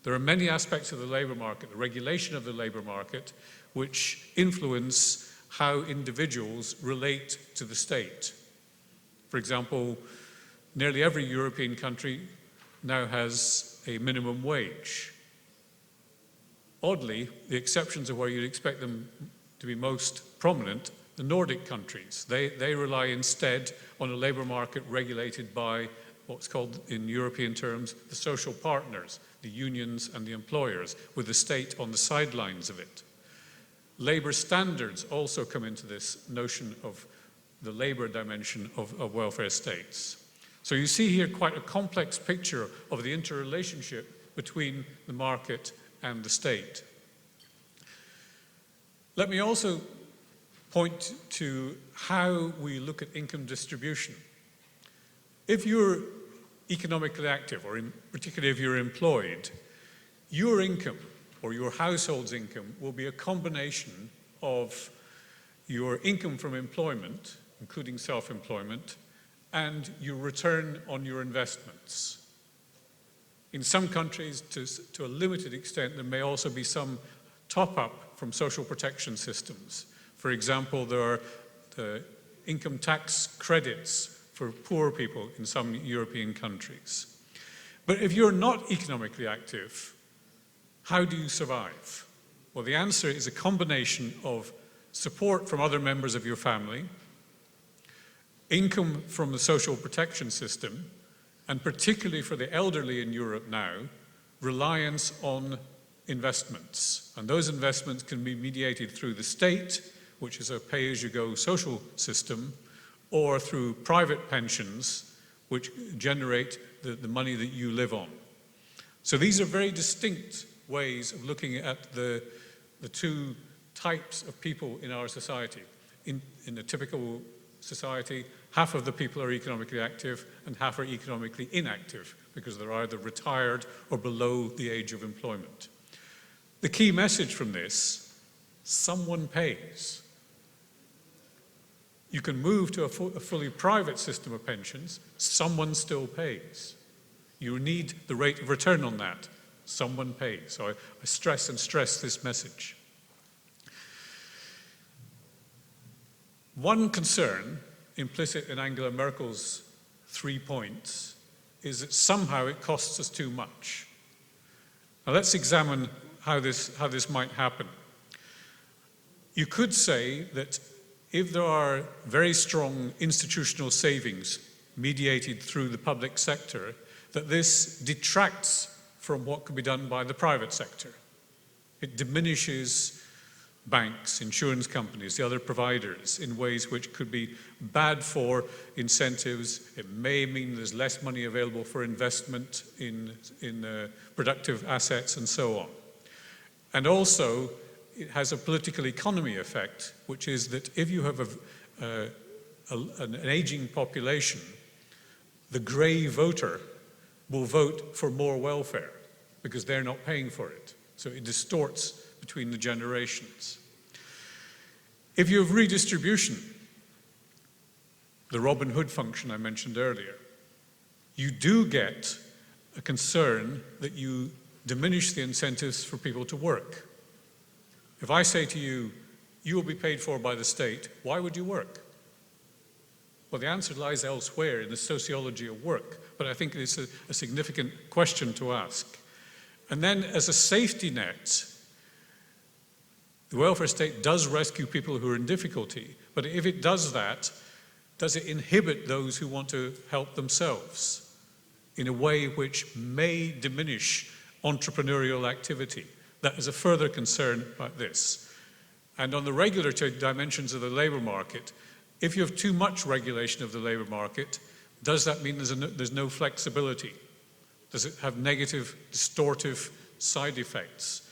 There are many aspects of the labour market, the regulation of the labour market, which influence how individuals relate to the state. For example, nearly every European country now has a minimum wage. Oddly, the exceptions are where you'd expect them to be most prominent, the Nordic countries. They rely instead on a labour market regulated by what's called, in European terms, the social partners, the unions and the employers, with the state on the sidelines of it. Labour standards also come into this notion of the labour dimension of welfare states. So you see here quite a complex picture of the interrelationship between the market and the state. Let me also point to how we look at income distribution. If you're economically active, or particularly if you're employed, your income or your household's income will be a combination of your income from employment, including self-employment, and your return on your investments. In some countries, to a limited extent, there may also be some top-up from social protection systems. For example, there are income tax credits for poor people in some European countries. But if you're not economically active, how do you survive? Well, the answer is a combination of support from other members of your family, income from the social protection system, and particularly for the elderly in Europe now, reliance on investments. And those investments can be mediated through the state, which is a pay-as-you-go social system, or through private pensions, which generate the money that you live on. So these are very distinct ways of looking at the two types of people in our society. In a typical society, half of the people are economically active and half are economically inactive because they're either retired or below the age of employment. The key message from this, someone pays. You can move to a fully private system of pensions, someone still pays. You need the rate of return on that, someone pays. So I stress this message. One concern implicit in Angela Merkel's 3 points is that somehow it costs us too much. Now let's examine how this might happen. You could say that if there are very strong institutional savings mediated through the public sector, that this detracts from what could be done by the private sector. It diminishes banks, insurance companies, the other providers in ways which could be bad for incentives. It may mean there's less money available for investment in productive assets and so on. And also, it has a political economy effect, which is that if you have an aging population, the grey voter will vote for more welfare because they're not paying for it. So it distorts between the generations. If you have redistribution, the Robin Hood function I mentioned earlier, you do get a concern that you diminish the incentives for people to work. If I say to you, you will be paid for by the state, why would you work? Well, the answer lies elsewhere in the sociology of work, but I think it's a significant question to ask. And then as a safety net, the welfare state does rescue people who are in difficulty, but if it does that, does it inhibit those who want to help themselves in a way which may diminish entrepreneurial activity? That is a further concern about this. And on the regulatory dimensions of the labour market, if you have too much regulation of the labour market, does that mean there's no flexibility? Does it have negative, distortive side effects?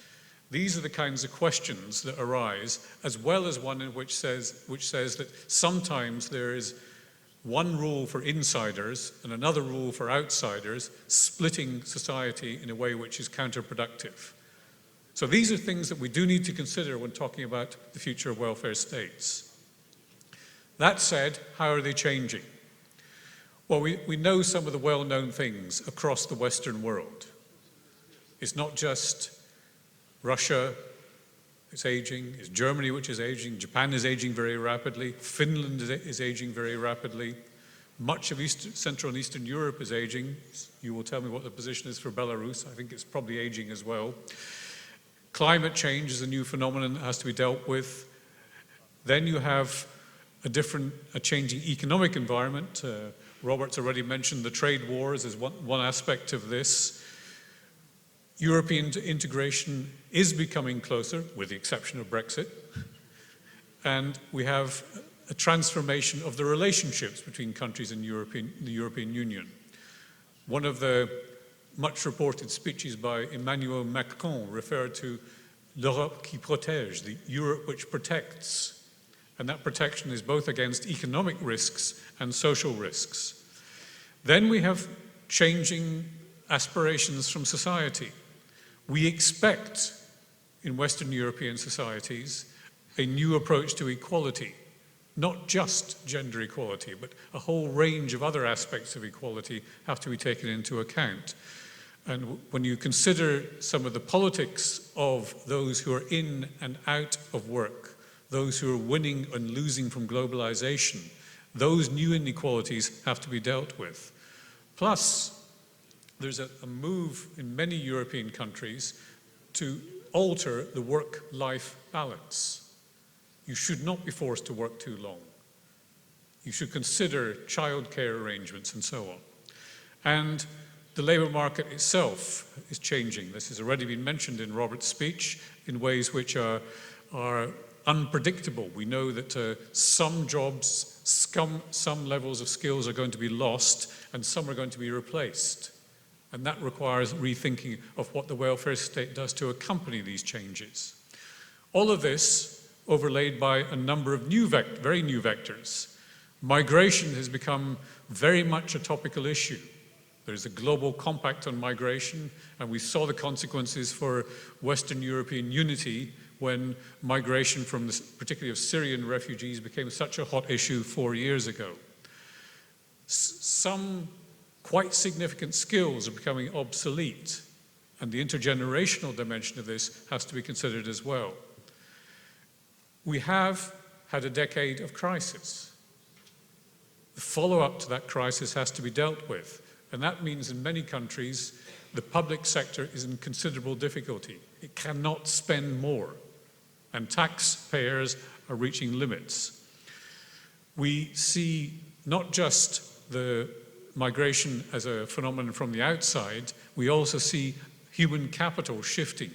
These are the kinds of questions that arise, as well as one in which says that sometimes there is one rule for insiders and another rule for outsiders, splitting society in a way which is counterproductive. So these are things that we do need to consider when talking about the future of welfare states. That said, how are they changing? Well, we know some of the well-known things across the Western world. It's not just Russia, it's aging, it's Germany which is aging, Japan is aging very rapidly, Finland is aging very rapidly, much of Central and Eastern Europe is aging. You will tell me what the position is for Belarus. I think it's probably aging as well. Climate change is a new phenomenon that has to be dealt with. Then you have a changing economic environment. Robert's already mentioned the trade wars as one aspect of this. European integration is becoming closer, with the exception of Brexit. And we have a transformation of the relationships between countries in the European Union. One of the much reported speeches by Emmanuel Macron referred to l'Europe qui protège, the Europe which protects. And that protection is both against economic risks and social risks. Then we have changing aspirations from society. We expect in Western European societies a new approach to equality, not just gender equality, but a whole range of other aspects of equality have to be taken into account. And when you consider some of the politics of those who are in and out of work, those who are winning and losing from globalization, those new inequalities have to be dealt with. Plus, there's a move in many European countries to alter the work-life balance. You should not be forced to work too long. You should consider childcare arrangements and so on. And the labour market itself is changing. This has already been mentioned in Robert's speech in ways which are unpredictable. We know that some jobs, some levels of skills are going to be lost and some are going to be replaced. And that requires rethinking of what the welfare state does to accompany these changes. All of this overlaid by a number of very new vectors. Migration has become very much a topical issue. There's a global compact on migration, and we saw the consequences for Western European unity when migration from particularly of Syrian refugees became such a hot issue 4 years ago. Some quite significant skills are becoming obsolete, and the intergenerational dimension of this has to be considered as well. We have had a decade of crisis. The follow-up to that crisis has to be dealt with, and that means in many countries the public sector is in considerable difficulty. It cannot spend more, and taxpayers are reaching limits. We see not just the migration as a phenomenon from the outside, we also see human capital shifting.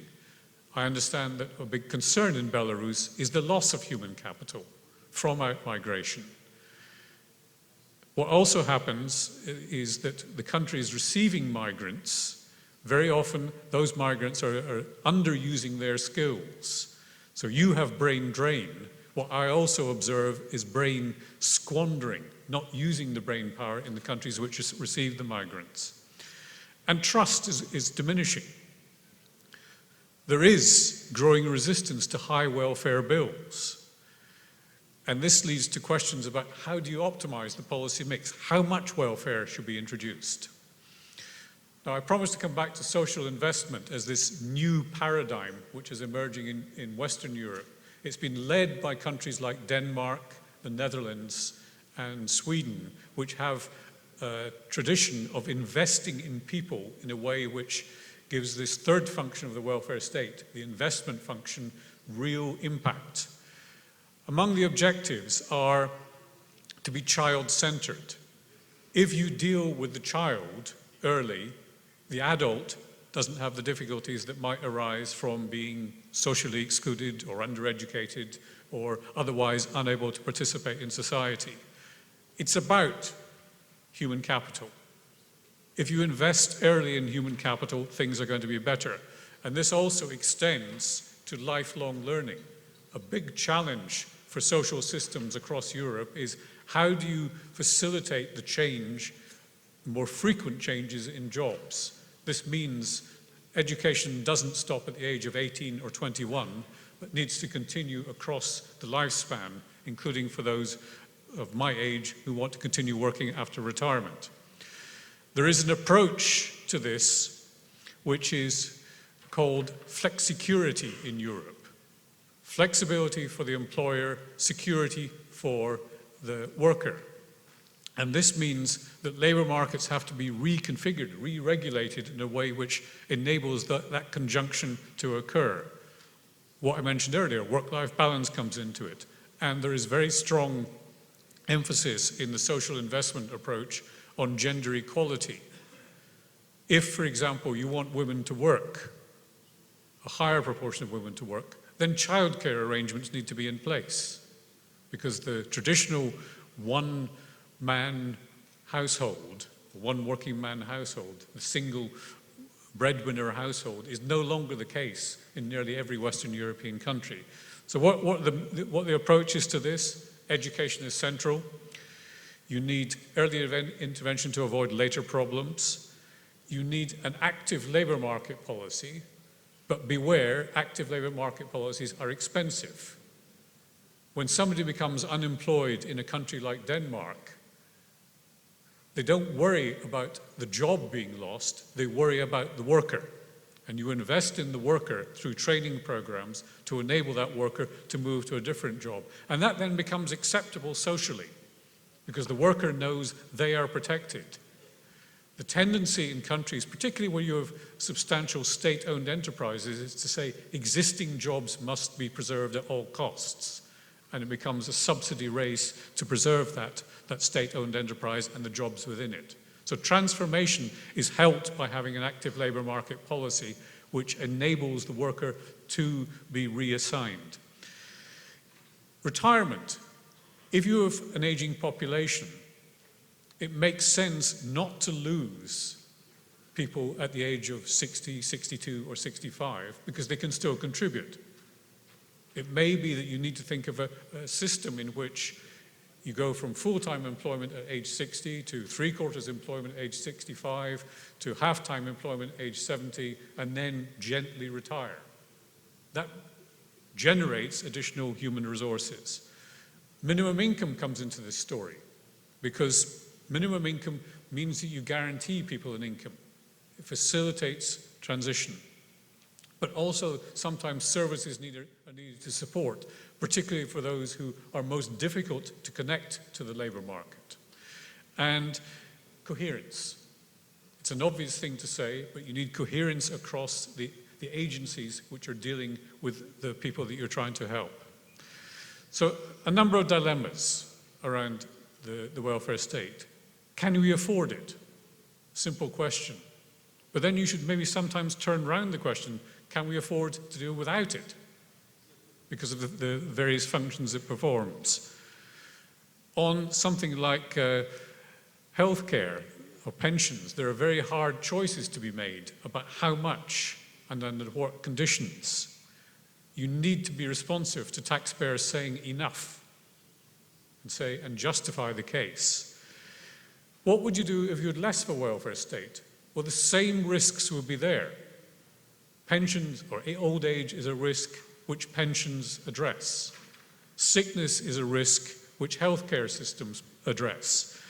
I understand that a big concern in Belarus is the loss of human capital from migration. What also happens is that the countries receiving migrants, very often those migrants are underusing their skills. So you have brain drain. What I also observe is brain squandering, not using the brain power in the countries which receive the migrants. And trust is diminishing. There is growing resistance to high welfare bills. And this leads to questions about how do you optimize the policy mix? How much welfare should be introduced? Now, I promised to come back to social investment as this new paradigm which is emerging in Western Europe. It's been led by countries like Denmark, the Netherlands, and Sweden, which have a tradition of investing in people in a way which gives this third function of the welfare state, the investment function, real impact. Among the objectives are to be child-centered. If you deal with the child early, the adult doesn't have the difficulties that might arise from being socially excluded or undereducated or otherwise unable to participate in society. It's about human capital. If you invest early in human capital, things are going to be better. And this also extends to lifelong learning. A big challenge for social systems across Europe is how do you facilitate the change, more frequent changes in jobs? This means education doesn't stop at the age of 18 or 21, but needs to continue across the lifespan, including for those of my age who want to continue working after retirement. There is an approach to this which is called flexicurity in Europe. Flexibility for the employer, security for the worker. And this means that labour markets have to be reconfigured, re-regulated in a way which enables that conjunction to occur. What I mentioned earlier, work-life balance comes into it. And there is very strong emphasis in the social investment approach on gender equality. If, for example, you want women to work, a higher proportion of women to work, then childcare arrangements need to be in place. Because the traditional one-man household, one working man household, the single breadwinner household is no longer the case in nearly every Western European country. So what the approach is to this? Education is central. You need early intervention to avoid later problems. You need an active labour market policy, but beware, active labour market policies are expensive. When somebody becomes unemployed in a country like Denmark, they don't worry about the job being lost, they worry about the worker. And you invest in the worker through training programs to enable that worker to move to a different job. And that then becomes acceptable socially, because the worker knows they are protected. The tendency in countries, particularly where you have substantial state-owned enterprises, is to say existing jobs must be preserved at all costs. And it becomes a subsidy race to preserve that state-owned enterprise and the jobs within it. So transformation is helped by having an active labour market policy which enables the worker to be reassigned. Retirement. If you have an aging population, it makes sense not to lose people at the age of 60, 62 or 65 because they can still contribute. It may be that you need to think of a system in which you go from full-time employment at age 60 to three-quarters employment at age 65 to half-time employment at age 70 and then gently retire. That generates additional human resources. Minimum income comes into this story because minimum income means that you guarantee people an income. It facilitates transition. But also sometimes services are needed to support, particularly for those who are most difficult to connect to the labour market. And coherence. It's an obvious thing to say, but you need coherence across the agencies which are dealing with the people that you're trying to help. So a number of dilemmas around the welfare state. Can we afford it? Simple question. But then you should maybe sometimes turn around the question, can we afford to do without it? Because of the various functions it performs. On something like healthcare or pensions, there are very hard choices to be made about how much and under what conditions. You need to be responsive to taxpayers saying enough and justify the case. What would you do if you had less of a welfare state? Well, the same risks would be there. Pensions or old age is a risk which pensions address. Sickness is a risk which healthcare systems address.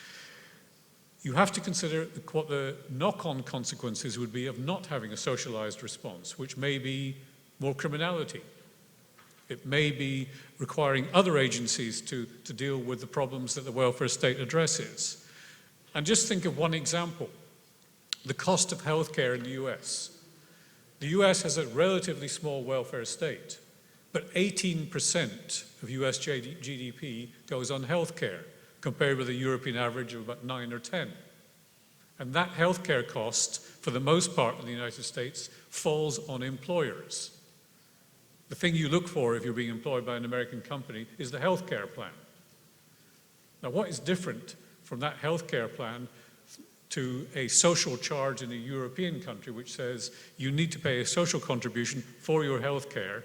You have to consider what the knock-on consequences would be of not having a socialized response, which may be more criminality. It may be requiring other agencies to deal with the problems that the welfare state addresses. And just think of one example, the cost of healthcare in the US. The US has a relatively small welfare state, but 18% of US GDP goes on healthcare, compared with a European average of about 9 or 10. And that healthcare cost, for the most part in the United States, falls on employers. The thing you look for if you're being employed by an American company is the healthcare plan. Now, what is different from that healthcare plan to a social charge in a European country which says you need to pay a social contribution for your health care?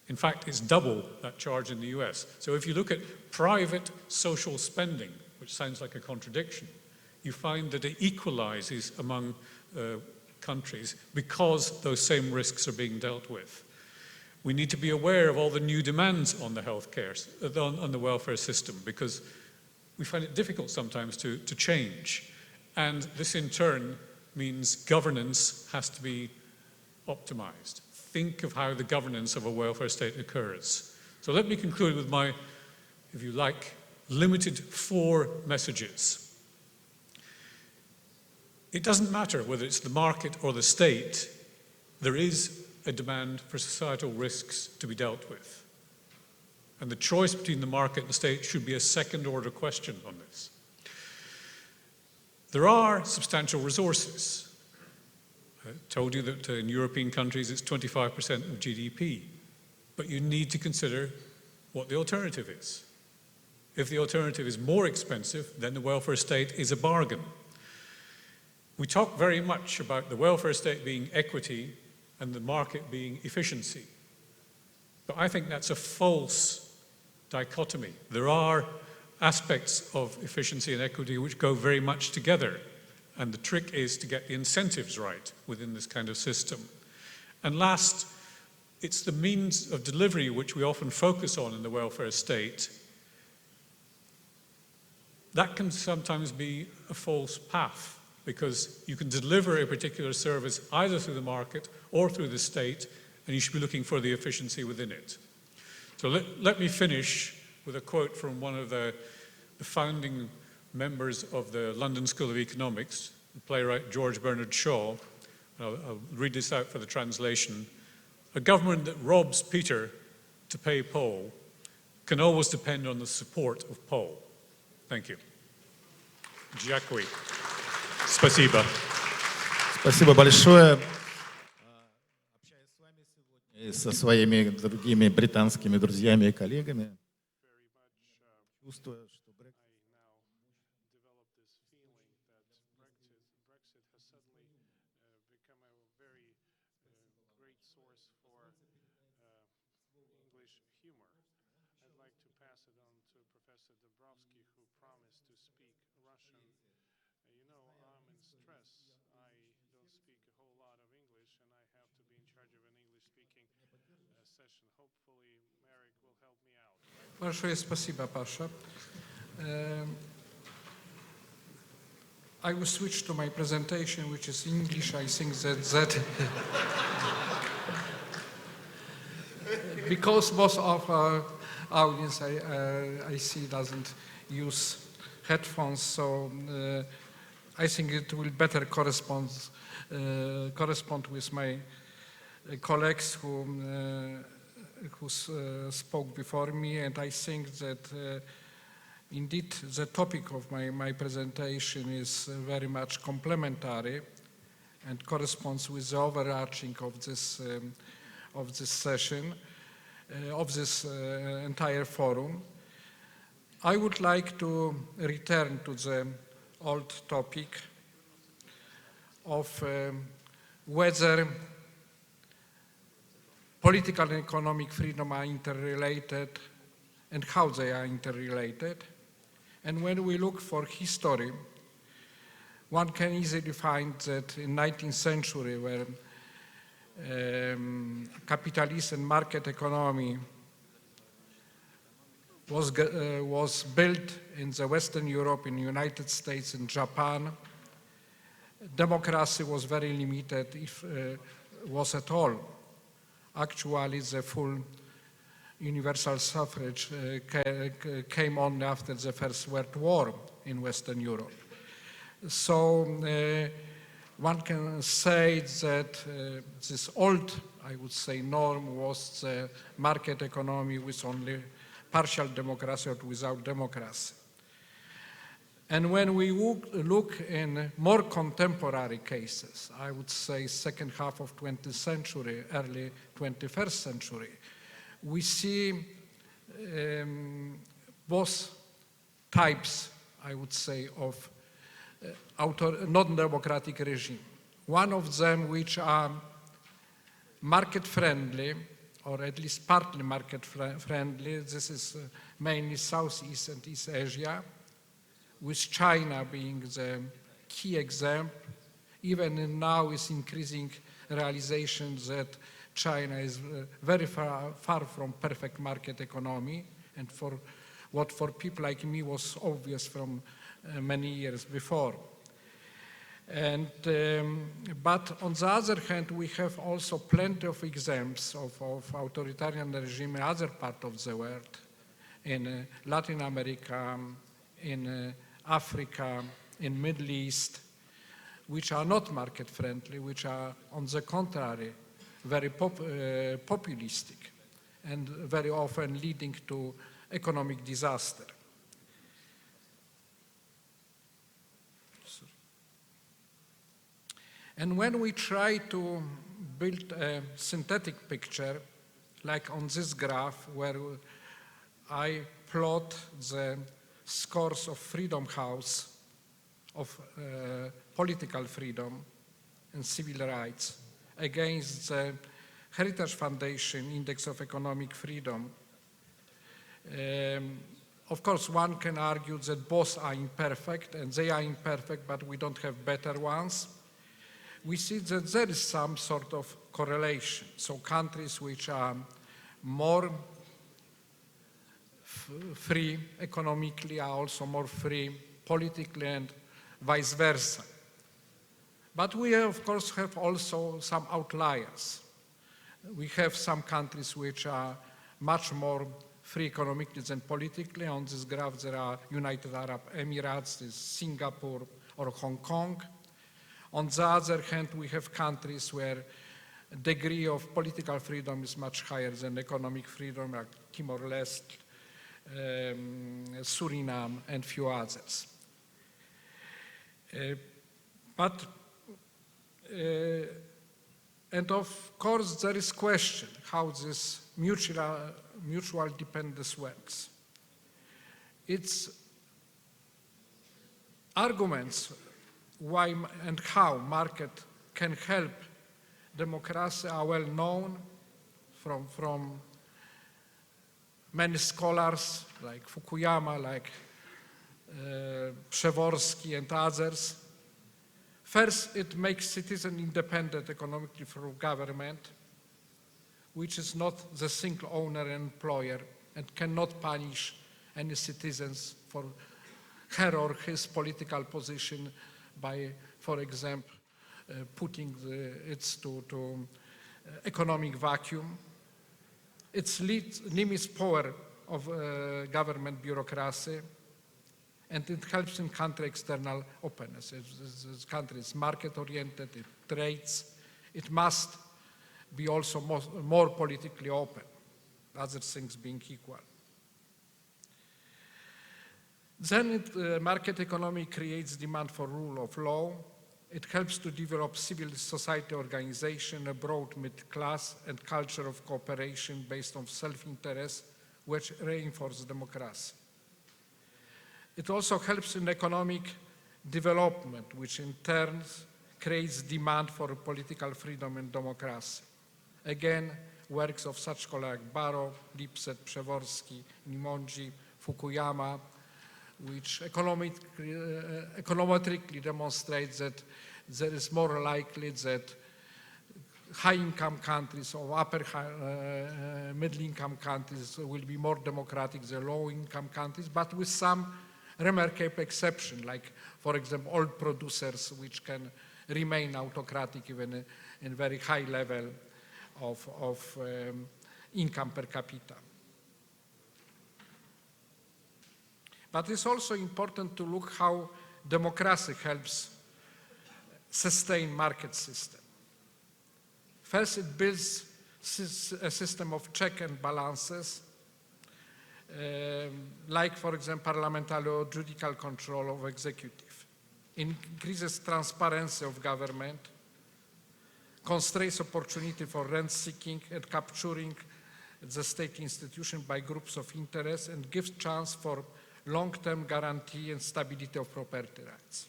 In fact, it's double that charge in the US. So if you look at private social spending, which sounds like a contradiction, you find that it equalizes among countries because those same risks are being dealt with. We need to be aware of all the new demands on the healthcare, on the welfare system, because we find it difficult sometimes to change. And this in turn means governance has to be optimized. Think of how the governance of a welfare state occurs. So let me conclude with my, if you like, limited 4 messages. It doesn't matter whether it's the market or the state, there is a demand for societal risks to be dealt with. And the choice between the market and the state should be a second-order question on this. There are substantial resources. I told you that in European countries it's 25% of GDP, but you need to consider what the alternative is. If the alternative is more expensive, then the welfare state is a bargain. We talk very much about the welfare state being equity and the market being efficiency. But I think that's a false dichotomy. There are aspects of efficiency and equity which go very much together. And the trick is to get the incentives right within this kind of system. And last, it's the means of delivery which we often focus on in the welfare state. That can sometimes be a false path, because you can deliver a particular service either through the market or through the state, and you should be looking for the efficiency within it. So let me finish with a quote from one of the founding members of the London School of Economics, the playwright George Bernard Shaw. I'll read this out for the translation. A government that robs Peter to pay Paul can always depend on the support of Paul. Thank you. Dziękuję. Спасибо. Спасибо большое. Общаясь с вами сегодня и со своими другими британскими друзьями и коллегами, чувствую, что Brexit Большое спасибо, Паша. I will switch to my presentation, which is English. I think that because most of our audience I see doesn't use headphones, so I think it will better correspond with my colleagues who spoke before me, and I think that indeed the topic of my presentation is very much complementary and corresponds with the overarching of this session, of this entire forum. I would like to return to the old topic of whether political and economic freedom are interrelated and how they are interrelated. And when we look for history, one can easily find that in 19th century, where capitalist and market economy was built in the Western Europe, in the United States, in Japan, democracy was very limited, if was at all. Actually, the full universal suffrage came only after the First World War in Western Europe. So one can say that this old, I would say, norm was the market economy with only partial democracy or without democracy. And when we look in more contemporary cases, I would say second half of 20th century, early 21st century, we see both types, I would say, of non-democratic regime. One of them which are market-friendly, or at least partly market-friendly. This is mainly Southeast and East Asia, with China being the key example. Even now is increasing realization that China is very far from perfect market economy, and for people like me was obvious from many years before. And, but on the other hand, we have also plenty of examples of authoritarian regime in other parts of the world, in Latin America, in Africa, in Middle East, which are not market friendly, which are on the contrary, very populistic and very often leading to economic disaster. And when we try to build a synthetic picture, like on this graph, where I plot the scores of Freedom House, of political freedom and civil rights, against the Heritage Foundation Index of Economic Freedom, of course, one can argue that both are imperfect, and they are imperfect, but we don't have better ones. We see that there is some sort of correlation. So countries which are more free economically are also more free politically, and vice versa. But we, of course, have also some outliers. We have some countries which are much more free economically than politically. On this graph, there are United Arab Emirates, Singapore, or Hong Kong. On the other hand, we have countries where degree of political freedom is much higher than economic freedom, like Timor-Leste, Suriname, and few others. And of course, there is question how this mutual dependence works. Its arguments why and how market can help democracy are well known from many scholars like Fukuyama, like Przeworski and others. First, it makes citizens independent economically from government, which is not the single owner and employer and cannot punish any citizens for her or his political position by, for example, putting it to economic vacuum. It limits power of government bureaucracy, and it helps in country external openness. This country is market-oriented, it trades, it must be also more politically open, other things being equal. Then market economy creates demand for rule of law. It helps to develop civil society organization, a broad mid-class, and culture of cooperation based on self-interest, which reinforces democracy. It also helps in economic development, which in turn creates demand for political freedom and democracy. Again, works of such scholars like Barrow, Lipset, Przeworski, Nimonji, Fukuyama, which econometrically demonstrates that there is more likely that high-income countries or upper middle-income countries will be more democratic than low-income countries, but with some remarkable exception, like, for example, oil producers, which can remain autocratic even in very high level of income per capita. But it's also important to look how democracy helps sustain market system. First, it builds a system of check and balances, like, for example, parliamentary or judicial control of executive. Increases transparency of government, constrains opportunity for rent-seeking and capturing the state institution by groups of interest, and gives chance for long-term guarantee and stability of property rights.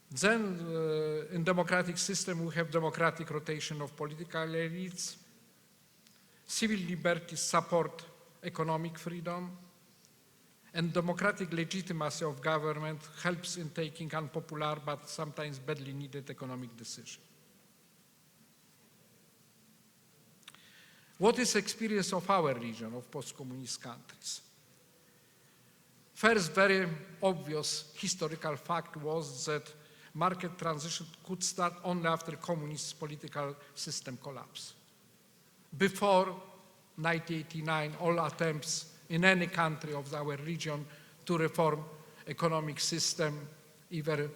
Then, in democratic system, we have democratic rotation of political elites. Civil liberties support economic freedom, and democratic legitimacy of government helps in taking unpopular but sometimes badly needed economic decisions. What is experience of our region, of post-communist countries? First very obvious historical fact was that market transition could start only after communist political system collapse. Before 1989, all attempts in any country of our region to reform economic system, even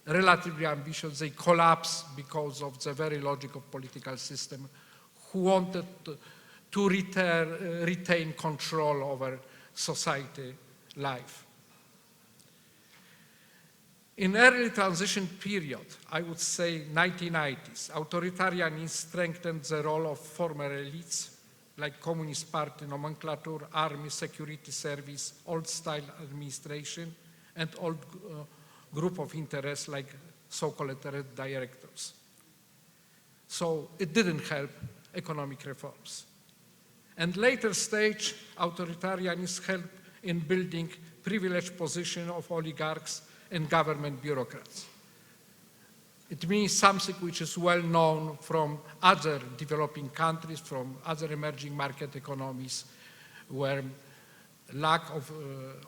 relatively ambitious, they collapsed because of the very logic of political system who wanted to retain control over society life. In early transition period, I would say 1990s, authoritarianism strengthened the role of former elites like Communist Party nomenclature, army, security service, old-style administration, and old group of interests like so-called directors. So it didn't help economic reforms. And later stage, authoritarianism helped in building privileged position of oligarchs and government bureaucrats. It means something which is well known from other developing countries, from other emerging market economies, where lack of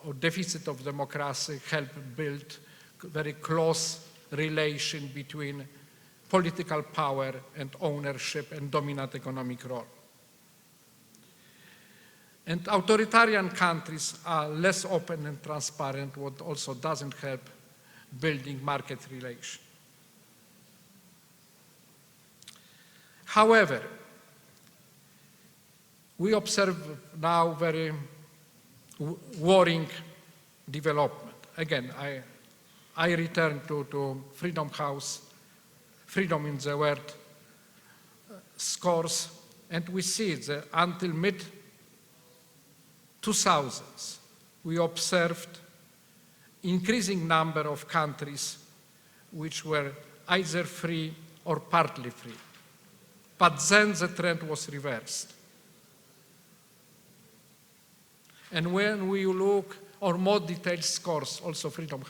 or deficit of democracy helped build very close relation between political power and ownership and dominant economic role. And authoritarian countries are less open and transparent, what also doesn't help building market relations. However, we observe now very worrying development. Again, I return to Freedom House, Freedom in the World scores, and we see that until mid-2000s, we observed increasing number of countries which were either free or partly free. But then the trend was reversed. And when we look on more detailed scores, also Freedom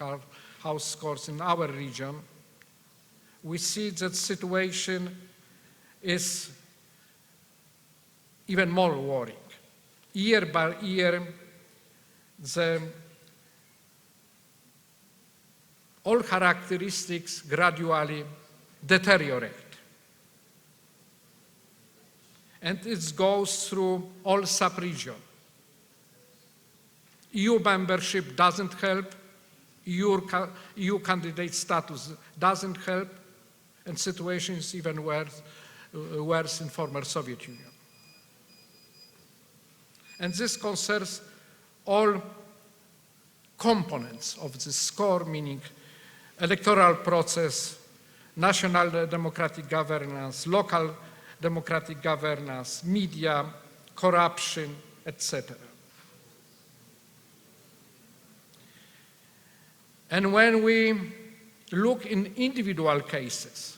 House scores in our region, we see that situation is even more worrying. Year by year, all characteristics gradually deteriorate. And it goes through all sub-regions. EU membership doesn't help, EU candidate status doesn't help, and situation is even worse in former Soviet Union. And this concerns all components of the score, meaning electoral process, national democratic governance, local democratic governance, media, corruption, etc. And when we look in individual cases,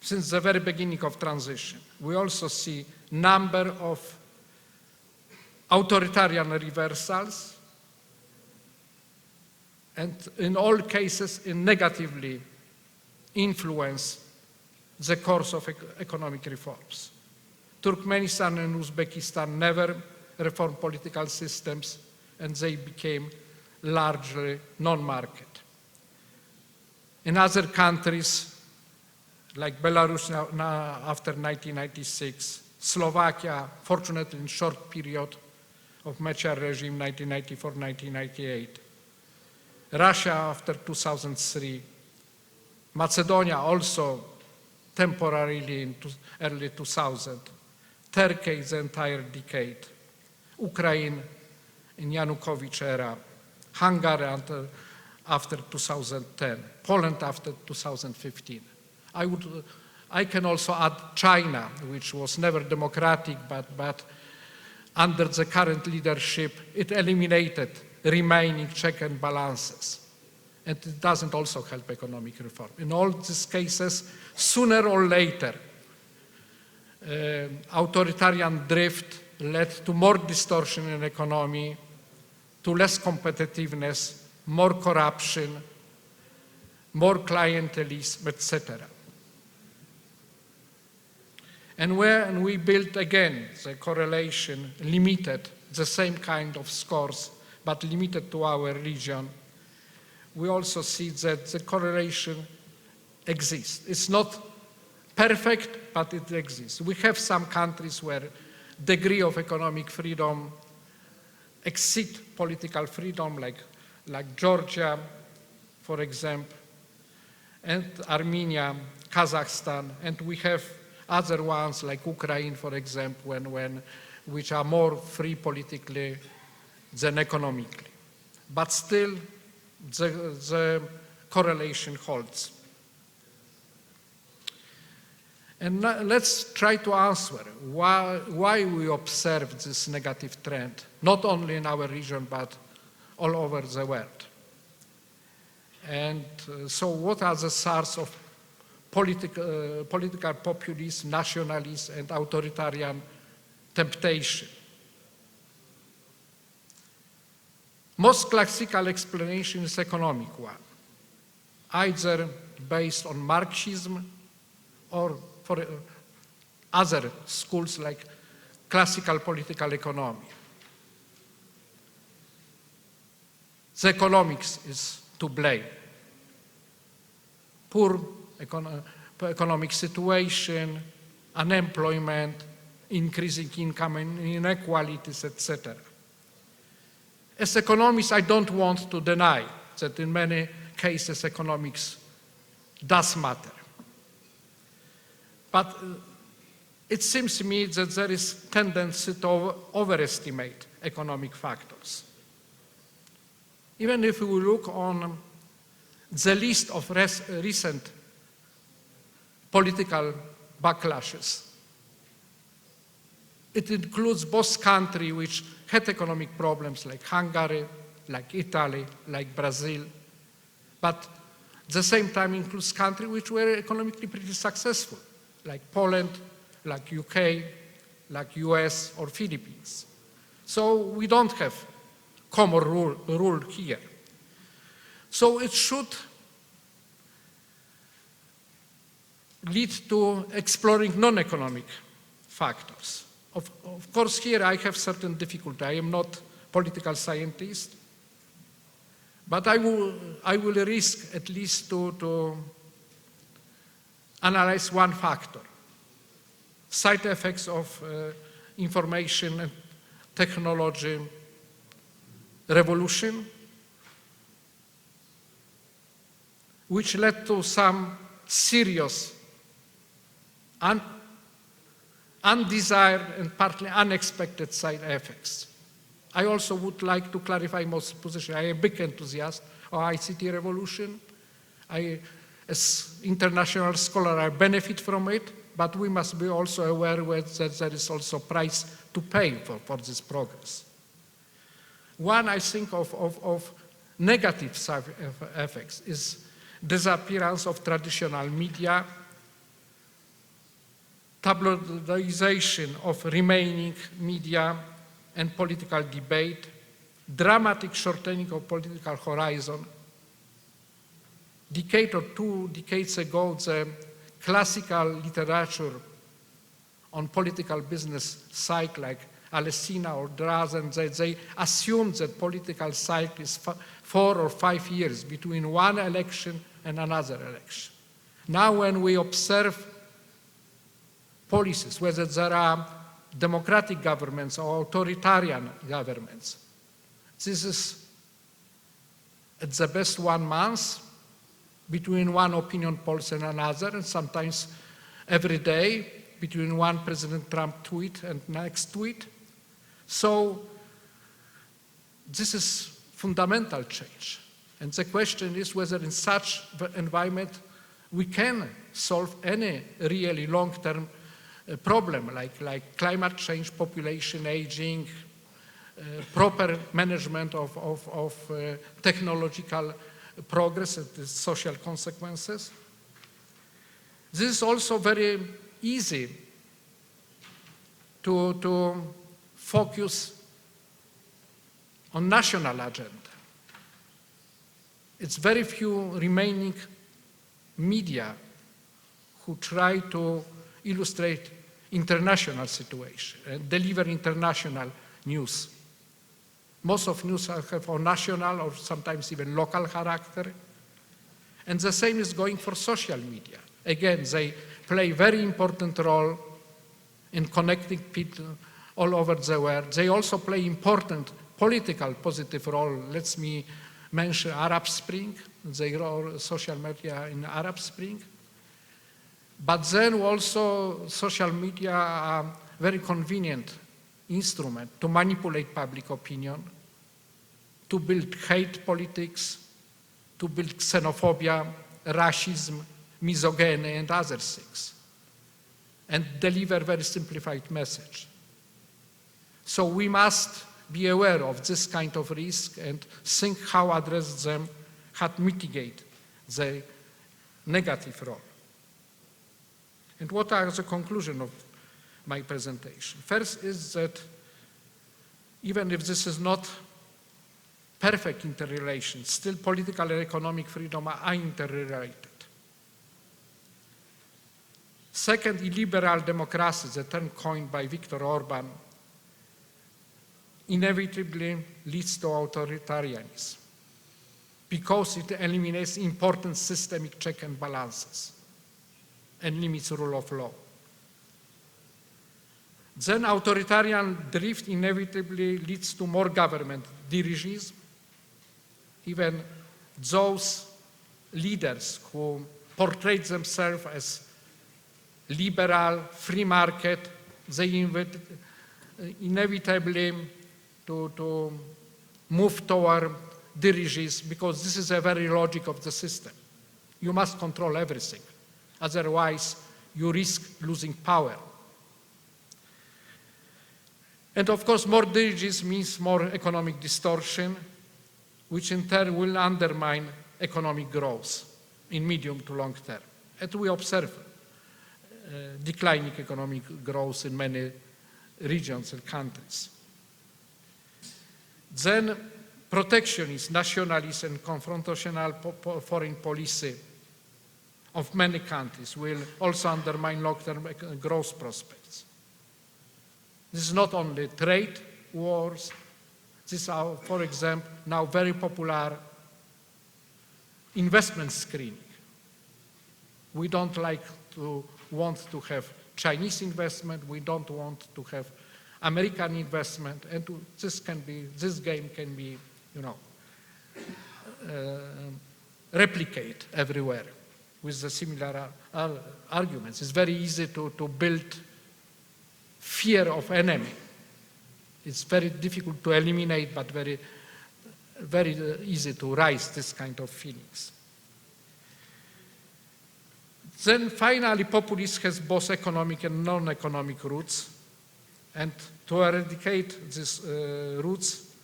since the very beginning of transition, we also see number of authoritarian reversals, and in all cases, it negatively influence the course of economic reforms. Turkmenistan and Uzbekistan never reformed political systems, and they became largely non-market. In other countries, like Belarus now after 1996, Slovakia, fortunately in short period of Mečiar regime, 1994-1998, Russia after 2003, Macedonia also temporarily in early 2000, Turkey the entire decade, Ukraine in Yanukovych era, Hungary after 2010, Poland after 2015. I can also add China, which was never democratic, but under the current leadership, it eliminated remaining check and balances. And it doesn't also help economic reform. In all these cases, sooner or later, authoritarian drift led to more distortion in economy, to less competitiveness, more corruption, more clientelism, etc. And when we built again the correlation limited the same kind of scores, but limited to our region, we also see that the correlation exists. It's not perfect, but it exists. We have some countries where degree of economic freedom exceed political freedom, like Georgia, for example, and Armenia, Kazakhstan, and we have other ones like Ukraine, for example, which are more free politically than economically. But still, the correlation holds. And let's try to answer why we observe this negative trend, not only in our region, but all over the world. And so what are the sources of political populism, nationalism, and authoritarian temptation? Most classical explanation is economic one, either based on Marxism or for other schools like classical political economy. The economics is to blame. Poor economic situation, unemployment, increasing income inequalities, etc. As economists, I don't want to deny that in many cases economics does matter. But it seems to me that there is tendency to overestimate economic factors. Even if we look on the list of recent political backlashes, it includes both countries which had economic problems like Hungary, like Italy, like Brazil, but at the same time includes countries which were economically pretty successful, like Poland, like UK, like US or Philippines. So we don't have common rule here. So it should lead to exploring non-economic factors. Of course, here I have certain difficulty. I am not political scientist, but I will risk at least to analyze one factor: side effects of information and technology revolution, which led to some serious undesired and partly unexpected side effects. I also would like to clarify my position. I am a big enthusiast of ICT revolution. As international scholar, I benefit from it, but we must be also aware that there is also a price to pay for this progress. One, I think, of negative side effects is disappearance of traditional media, tabloidization of remaining media and political debate, dramatic shortening of political horizon. Decade or 2 decades ago, the classical literature on political business cycle like Alessina or Drazen, they assumed that political cycle is 4 or 5 years between one election and another election. Now when we observe policies, whether there are democratic governments or authoritarian governments, this is at the best 1 month between one opinion polls and another, and sometimes every day between one President Trump tweet and next tweet. So this is fundamental change. And the question is whether in such environment we can solve any really long-term problem like climate change, population aging, proper management of technological progress and the social consequences. This is also very easy to focus on national agenda. It's very few remaining media who try to illustrate international situation and deliver international news. Most of news have a national or sometimes even local character. And the same is going for social media. Again, they play a very important role in connecting people all over the world. They also play important political positive role. Let me mention Arab Spring, the role social media in Arab Spring. But then also social media are very convenient instrument to manipulate public opinion, to build hate politics, to build xenophobia, racism, misogyny, and other things, and deliver very simplified message. So we must be aware of this kind of risk and think how address them, how to mitigate the negative role. And what are the conclusion of my presentation? First is that even if this is not perfect interrelation, still political and economic freedom are interrelated. Second, illiberal democracy, the term coined by Viktor Orban, inevitably leads to authoritarianism because it eliminates important systemic check and balances and limits rule of law. Then authoritarian drift inevitably leads to more government dirigism. Even those leaders who portray themselves as liberal, free market, they inevitably to move toward dirigism because this is the very logic of the system. You must control everything. Otherwise, you risk losing power. And of course, more dirigism means more economic distortion, which in turn will undermine economic growth in medium to long term. And we observe declining economic growth in many regions and countries. Then protectionist, nationalist, and confrontational foreign policy of many countries will also undermine long-term growth prospects. This is not only trade wars, these are, for example, now very popular investment screening. We don't want to have Chinese investment, we don't want to have American investment, and this game can be, replicate everywhere with the similar arguments. It's very easy to build fear of enemy. It's very difficult to eliminate, but very, very easy to rise this kind of feelings. Then finally, populism has both economic and non-economic roots. And to eradicate these roots,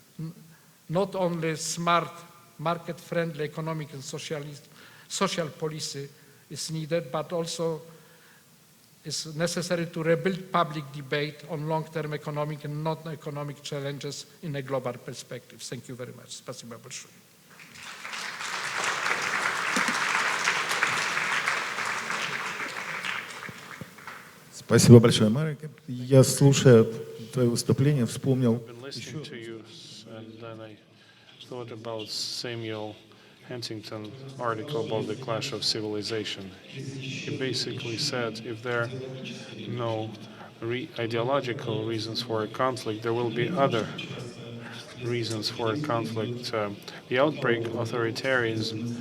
not only smart, market-friendly economic and social policy is needed, but also it's necessary to rebuild public debate on long-term economic and non-economic challenges in a global perspective. Thank you very much. Спасибо большое. Спасибо большое, Марek. Я, слушая твое выступление, вспомнил еще... And then I thought about Samuel Huntington article about the clash of civilization. He basically said if there are no ideological reasons for a conflict, there will be other reasons for a conflict. The outbreak of authoritarianism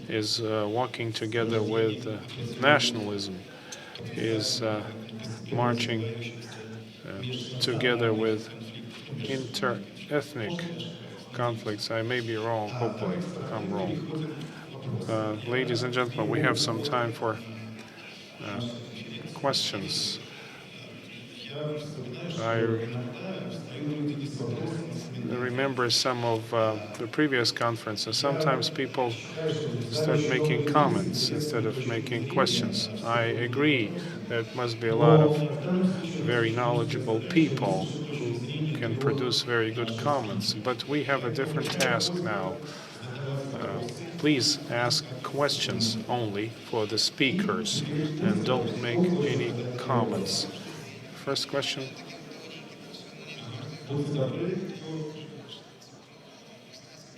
is walking together with nationalism, is marching together with inter-ethnic conflicts. I may be wrong, hopefully I'm wrong. Ladies and gentlemen, we have some time for questions. I remember some of the previous conferences. Sometimes people start making comments instead of making questions. I agree there must be a lot of very knowledgeable people who can produce very good comments, but we have a different task now. Please ask questions only for the speakers and don't make any comments. First question.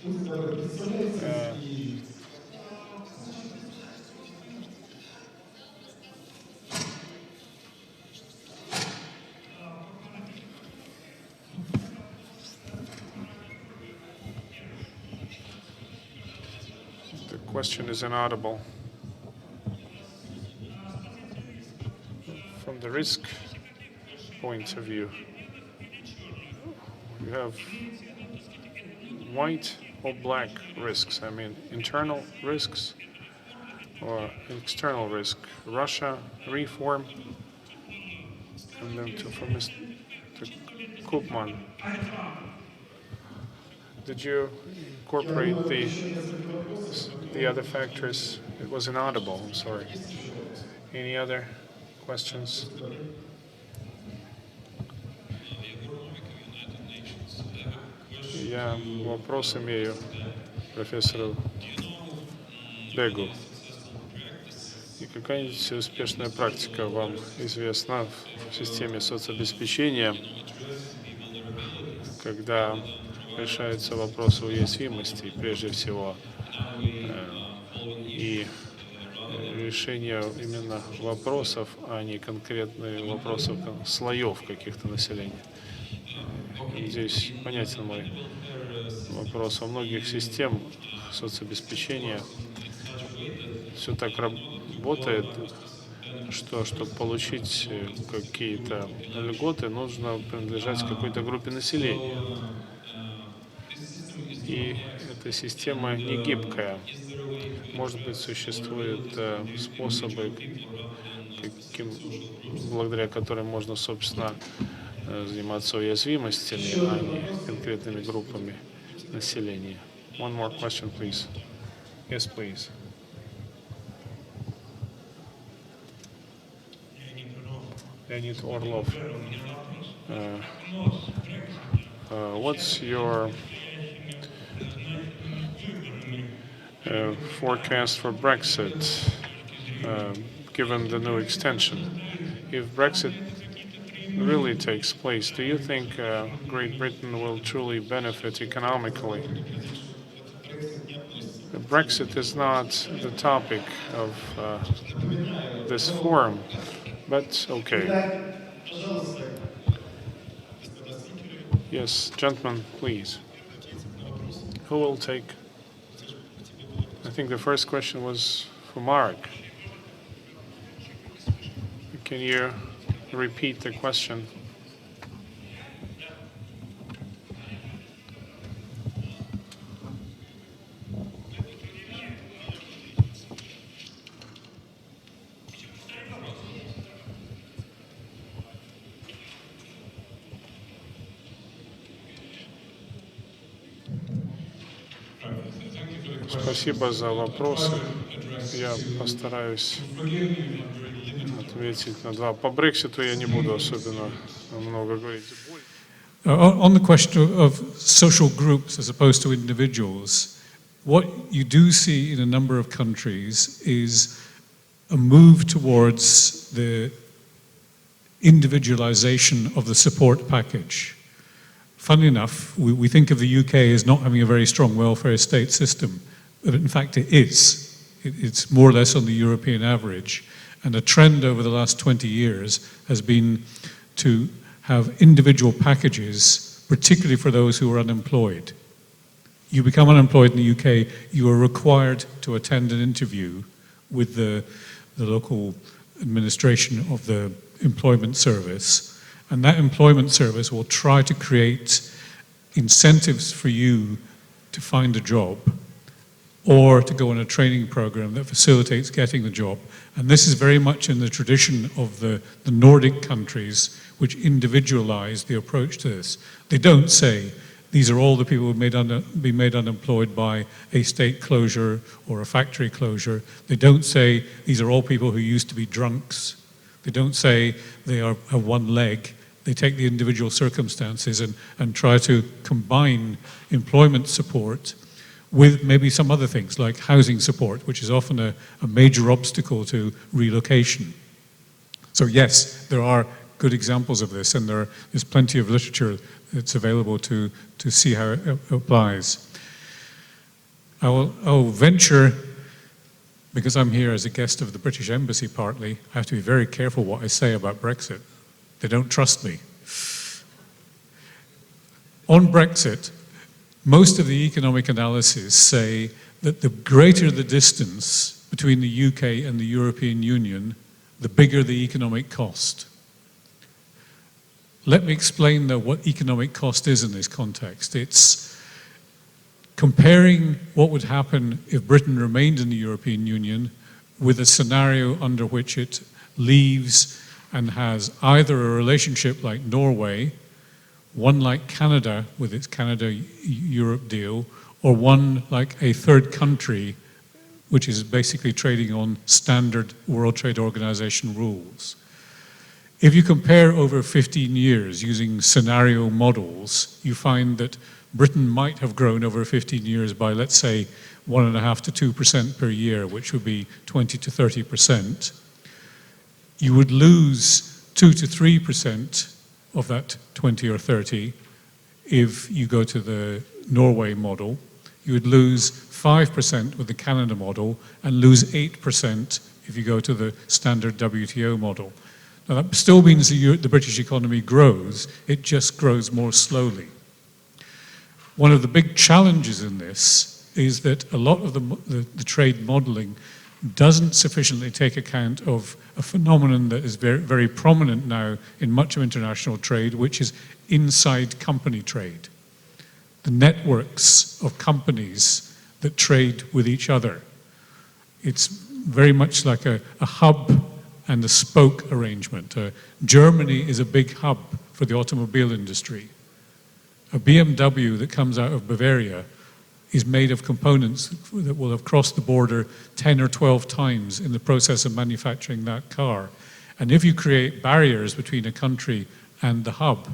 The question is inaudible. From the risk point of view, you have white or black risks. I mean, internal risks or external risk. Russia, reform, and then from Mr. Koopman. Did you incorporate the other factors? It was inaudible, I'm sorry. Any other questions? Я вопрос имею профессору Бегу. И какая-нибудь успешная практика вам известна в системе соцобеспечения, когда решаются вопросы уязвимости, прежде всего, и решение именно вопросов, а не конкретных вопросов слоев каких-то населения. Здесь понятен мой вопрос. Во многих системах соцобеспечения все так работает, что чтобы получить какие-то льготы, нужно принадлежать какой-то группе населения. И эта система не гибкая. Может быть, существуют способы, благодаря которым можно, собственно, заниматься уязвимостями, а не конкретными группами населения. One more question, please. Yes, please. Leonid Orlov. What's your forecast for Brexit, given the new extension? If Brexit really takes place, do you think Great Britain will truly benefit economically? Brexit is not the topic of this forum, but okay. Yes, gentlemen, please. Who will take? I think the first question was for Mark. Can you repeat the question? Спасибо за вопросы. Я постараюсь ответить на два. По Брекситу я не буду особенно много говорить. On the question of social groups as opposed to individuals, what you do see in a number of countries is a move towards the individualization of the support package. Funnily enough, we think of the UK as not having a very strong welfare state system, but in fact it is. It's more or less on the European average. And a trend over the last 20 years has been to have individual packages, particularly for those who are unemployed. You become unemployed in the UK, you are required to attend an interview with the local administration of the employment service. And that employment service will try to create incentives for you to find a job or to go on a training program that facilitates getting the job. And this is very much in the tradition of the Nordic countries, which individualize the approach to this. They don't say, these are all the people who be made unemployed by a state closure or a factory closure. They don't say, these are all people who used to be drunks. They don't say they have one leg. They take the individual circumstances and try to combine employment support with maybe some other things like housing support, which is often a major obstacle to relocation. So yes, there are good examples of this, and there's plenty of literature that's available to see how it applies. I'll venture, because I'm here as a guest of the British Embassy partly, I have to be very careful what I say about Brexit. They don't trust me. On Brexit, most of the economic analyses say that the greater the distance between the UK and the European Union, the bigger the economic cost. Let me explain, though, what economic cost is in this context. It's comparing what would happen if Britain remained in the European Union with a scenario under which it leaves and has either a relationship like Norway, one like Canada with its Canada-Europe deal, or one like a third country which is basically trading on standard World Trade Organization rules. If you compare over 15 years using scenario models, you find that Britain might have grown over 15 years by, let's say, 1.5% to 2% per year, which would be 20 to 30%. You would lose 2 to 3% of that 20 or 30 if you go to the Norway model. You would lose 5% with the Canada model and lose 8% if you go to the standard WTO model. Now that still means the British economy grows, it just grows more slowly. One of the big challenges in this is that a lot of the trade modeling doesn't sufficiently take account of a phenomenon that is very, very prominent now in much of international trade, which is inside company trade. The networks of companies that trade with each other. It's very much like a hub and a spoke arrangement. Germany is a big hub for the automobile industry. A BMW that comes out of Bavaria is made of components that will have crossed the border 10 or 12 times in the process of manufacturing that car. And if you create barriers between a country and the hub,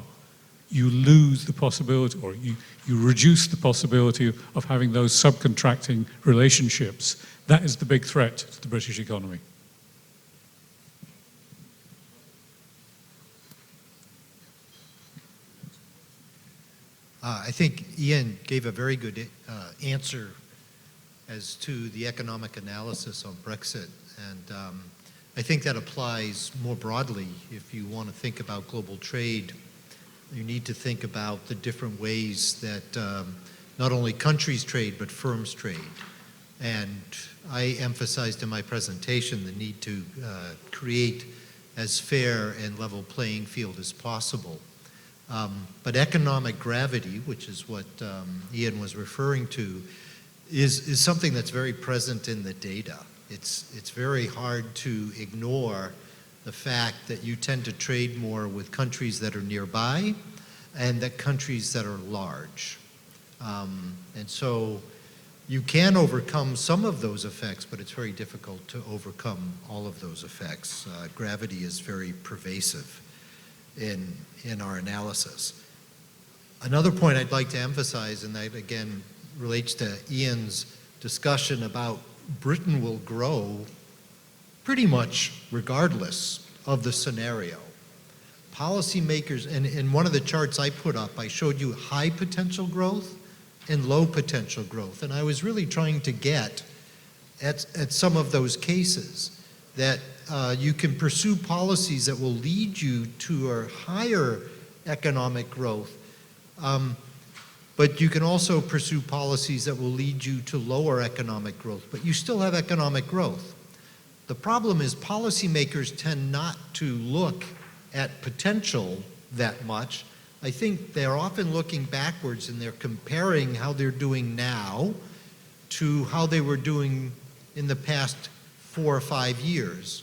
you lose the possibility, or you reduce the possibility of having those subcontracting relationships. That is the big threat to the British economy. I think Ian gave a very good answer as to the economic analysis on Brexit, and I think that applies more broadly. If you want to think about global trade, you need to think about the different ways that not only countries trade, but firms trade. And I emphasized in my presentation the need to create as fair and level playing field as possible. But economic gravity, which is what Ian was referring to, is something that's very present in the data. It's very hard to ignore the fact that you tend to trade more with countries that are nearby and that countries that are large. And so you can overcome some of those effects, but it's very difficult to overcome all of those effects. Gravity is very pervasive in our analysis. Another point I'd like to emphasize, and that again relates to Ian's discussion about Britain will grow pretty much regardless of the scenario. Policymakers, and in one of the charts I put up, I showed you high potential growth and low potential growth. And I was really trying to get at some of those cases that you can pursue policies that will lead you to a higher economic growth, but you can also pursue policies that will lead you to lower economic growth, but you still have economic growth. The problem is policymakers tend not to look at potential that much. I think they're often looking backwards and they're comparing how they're doing now to how they were doing in the past 4 or 5 years.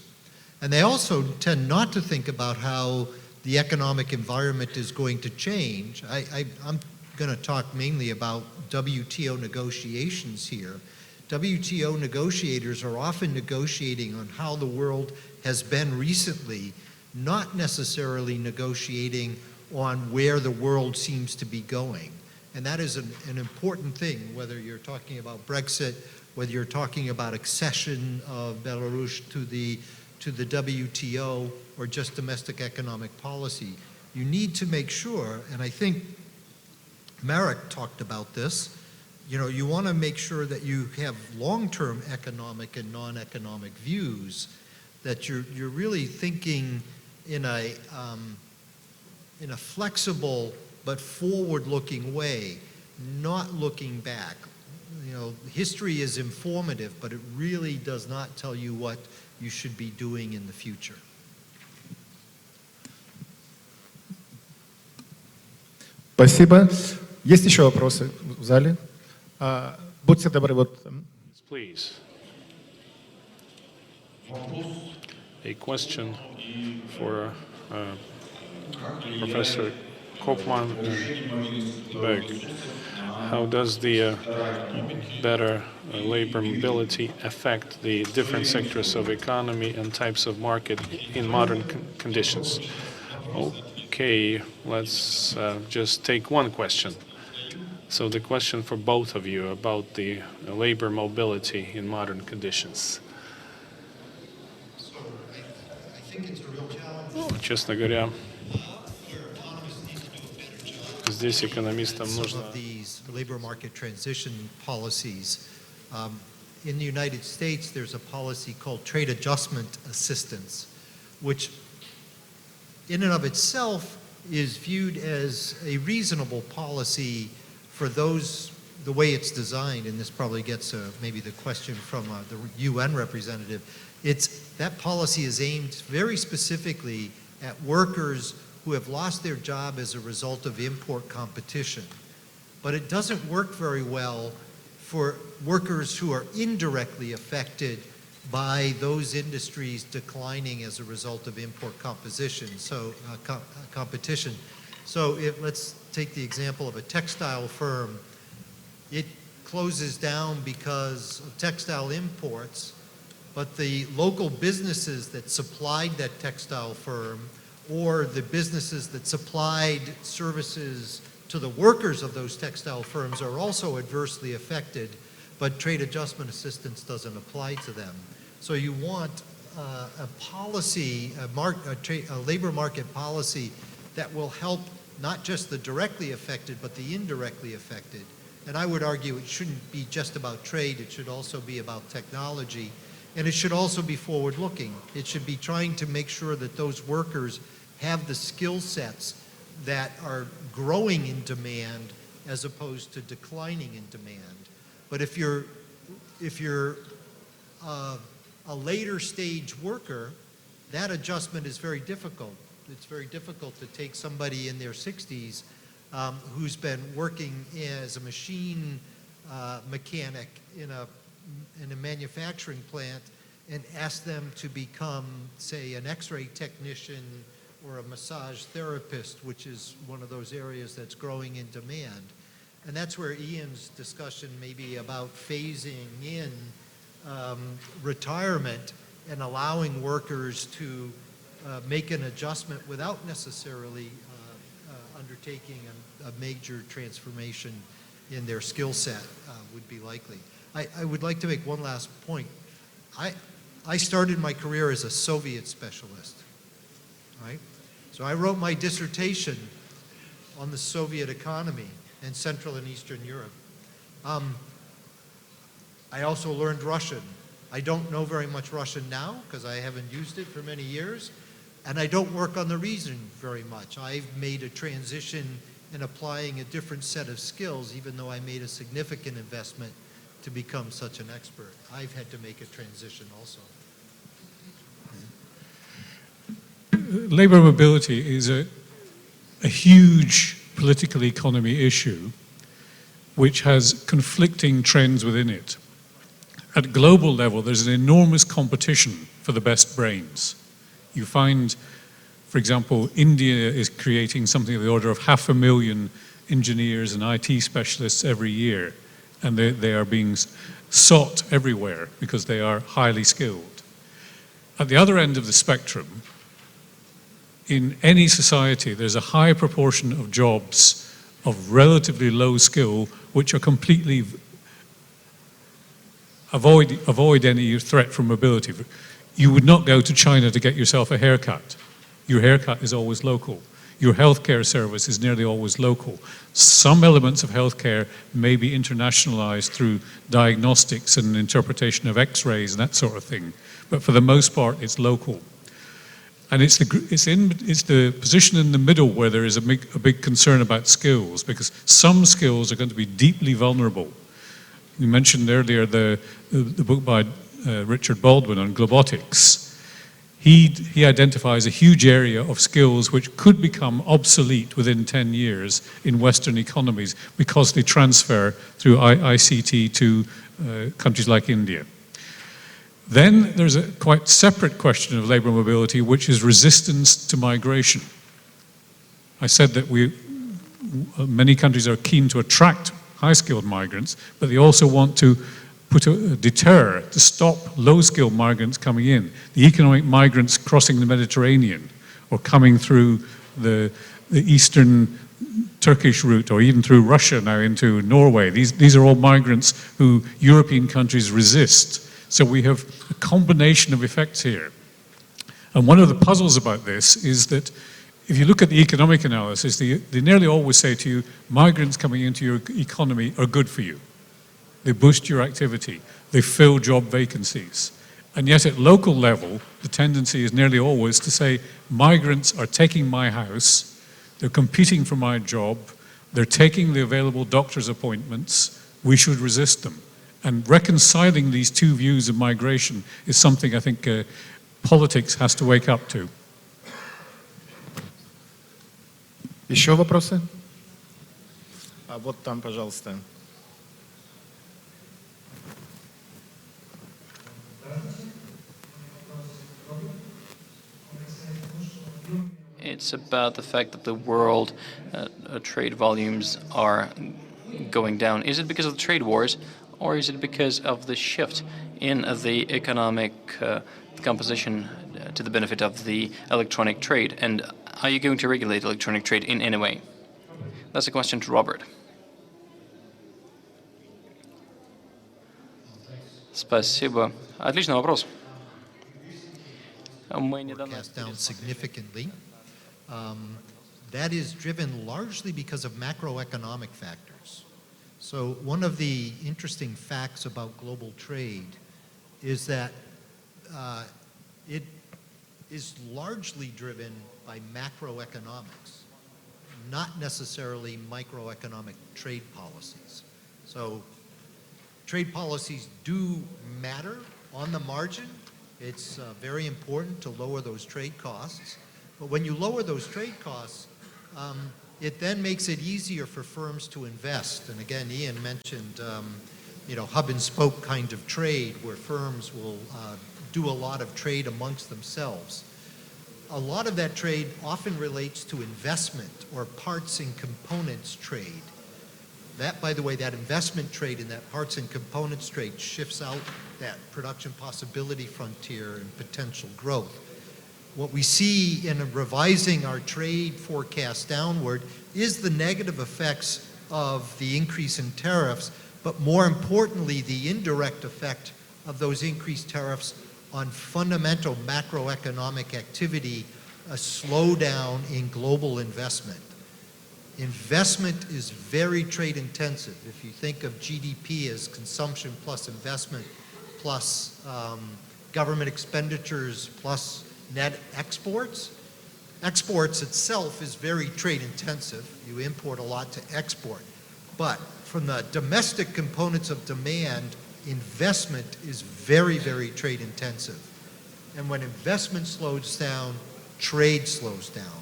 And they also tend not to think about how the economic environment is going to change. I'm going to talk mainly about WTO negotiations here. WTO negotiators are often negotiating on how the world has been recently, not necessarily negotiating on where the world seems to be going. And that is an important thing, whether you're talking about Brexit, whether you're talking about accession of Belarus to the WTO, or just domestic economic policy. You need to make sure, and I think Marek talked about this, you want to make sure that you have long-term economic and non-economic views, that you're really thinking in a flexible but forward-looking way, not looking back. History is informative, but it really does not tell you what you should be doing in the future. Спасибо. Есть еще вопросы в зале? Будьте добры, вот. Please. A question for Professor Kopman and Berg. How does the better labor mobility affect the different sectors of economy and types of market in modern conditions? Okay, let's just take one question. So the question for both of you about the labor mobility in modern conditions. Честно говоря, здесь экономистам нужно... Some of these labor market transition policies. In the United States, there's a policy called trade adjustment assistance, which in and of itself is viewed as a reasonable policy for those, the way it's designed, and this probably gets maybe the question from the UN representative. That policy is aimed very specifically at workers who have lost their job as a result of import competition. But it doesn't work very well for workers who are indirectly affected by those industries declining as a result of import competition. So let's take the example of a textile firm. It closes down because of textile imports, but the local businesses that supplied that textile firm, or the businesses that supplied services to the workers of those textile firms, are also adversely affected, but trade adjustment assistance doesn't apply to them. So you want a policy, a labor market policy that will help not just the directly affected, but the indirectly affected. And I would argue it shouldn't be just about trade, it should also be about technology, and it should also be forward-looking. It should be trying to make sure that those workers have the skill sets that are growing in demand as opposed to declining in demand. But if you're a later stage worker, that adjustment is very difficult. It's very difficult to take somebody in their 60s who's been working as a machine mechanic in a manufacturing plant and ask them to become, say, an X-ray technician or a massage therapist, which is one of those areas that's growing in demand. And that's where Ian's discussion may be about phasing in retirement and allowing workers to make an adjustment without necessarily undertaking a major transformation in their skill set would be likely. I would like to make one last point. I started my career as a Soviet specialist, right? So I wrote my dissertation on the Soviet economy in Central and Eastern Europe. I also learned Russian. I don't know very much Russian now because I haven't used it for many years, and I don't work on the region very much. I've made a transition in applying a different set of skills, even though I made a significant investment to become such an expert. I've had to make a transition also. Labor mobility is a huge political economy issue which has conflicting trends within it. At global level, there's an enormous competition for the best brains. You find, for example, India is creating something of the order of 500,000 engineers and IT specialists every year, and they are being sought everywhere because they are highly skilled. At the other end of the spectrum, in any society, there's a high proportion of jobs of relatively low skill which are completely avoid any threat from mobility. You would not go to China to get yourself a haircut. Your haircut is always local. your healthcare service is nearly always local. Some elements of healthcare may be internationalized through diagnostics and interpretation of x-rays and that sort of thing, but for the most part it's local. And it's the position in the middle where there is a big concern about skills, because some skills are going to be deeply vulnerable. You mentioned earlier the book by Richard Baldwin on globotics. He identifies a huge area of skills which could become obsolete within 10 years in Western economies because they transfer through ICT to countries like India. Then there's a quite separate question of labour mobility, which is resistance to migration. I said that many countries are keen to attract high-skilled migrants, but they also want to put a deter to stop low-skilled migrants coming in. The economic migrants crossing the Mediterranean or coming through the eastern Turkish route, or even through Russia now into Norway. These are all migrants who European countries resist. So we have a combination of effects here. And one of the puzzles about this is that if you look at the economic analysis, they nearly always say to you, migrants coming into your economy are good for you. They boost your activity. They fill job vacancies. And yet at local level, the tendency is nearly always to say, migrants are taking my house, they're competing for my job, they're taking the available doctor's appointments, we should resist them. And reconciling these two views of migration is something I think politics has to wake up to. Еще вопросы? А вот там, пожалуйста. It's about the fact that the world trade volumes are going down. Is it because of the trade wars, or is it because of the shift in the economic composition to the benefit of the electronic trade? And are you going to regulate electronic trade in any way? That's a question to Robert. Спасибо. Отличный вопрос. Forecast down significantly. That is driven largely because of macroeconomic factors. So one of the interesting facts about global trade is that it is largely driven by macroeconomics, not necessarily microeconomic trade policies. So trade policies do matter on the margin. It's very important to lower those trade costs. But when you lower those trade costs, it then makes it easier for firms to invest. And again, Ian mentioned, hub and spoke kind of trade where firms will do a lot of trade amongst themselves. A lot of that trade often relates to investment or parts and components trade. That, by the way, that investment trade and that parts and components trade shifts out that production possibility frontier and potential growth. What we see in revising our trade forecast downward is the negative effects of the increase in tariffs, but more importantly, the indirect effect of those increased tariffs on fundamental macroeconomic activity, a slowdown in global investment. Investment is very trade intensive. If you think of GDP as consumption plus investment plus government expenditures plus net exports, exports itself is very trade intensive. You import a lot to export. But from the domestic components of demand, investment is very, very trade intensive. And when investment slows down, trade slows down.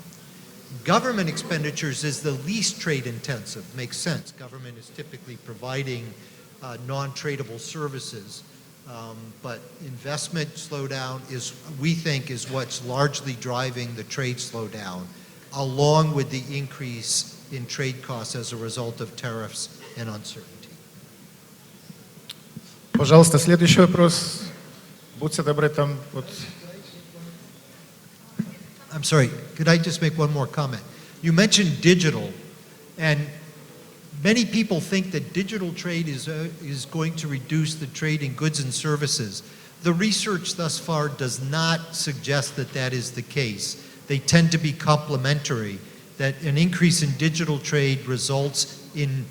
Government expenditures is the least trade intensive. Makes sense. Government is typically providing non-tradable services. But investment slowdown is, we think, is what's largely driving the trade slowdown, along with the increase in trade costs as a result of tariffs and uncertainty. Пожалуйста, следующий вопрос. Будьте добры, там вот. I'm sorry, could I just make one more comment? You mentioned digital, and many people think that digital trade is going to reduce the trade in goods and services. The research thus far does not suggest that that is the case. They tend to be complementary. that an increase in digital trade results in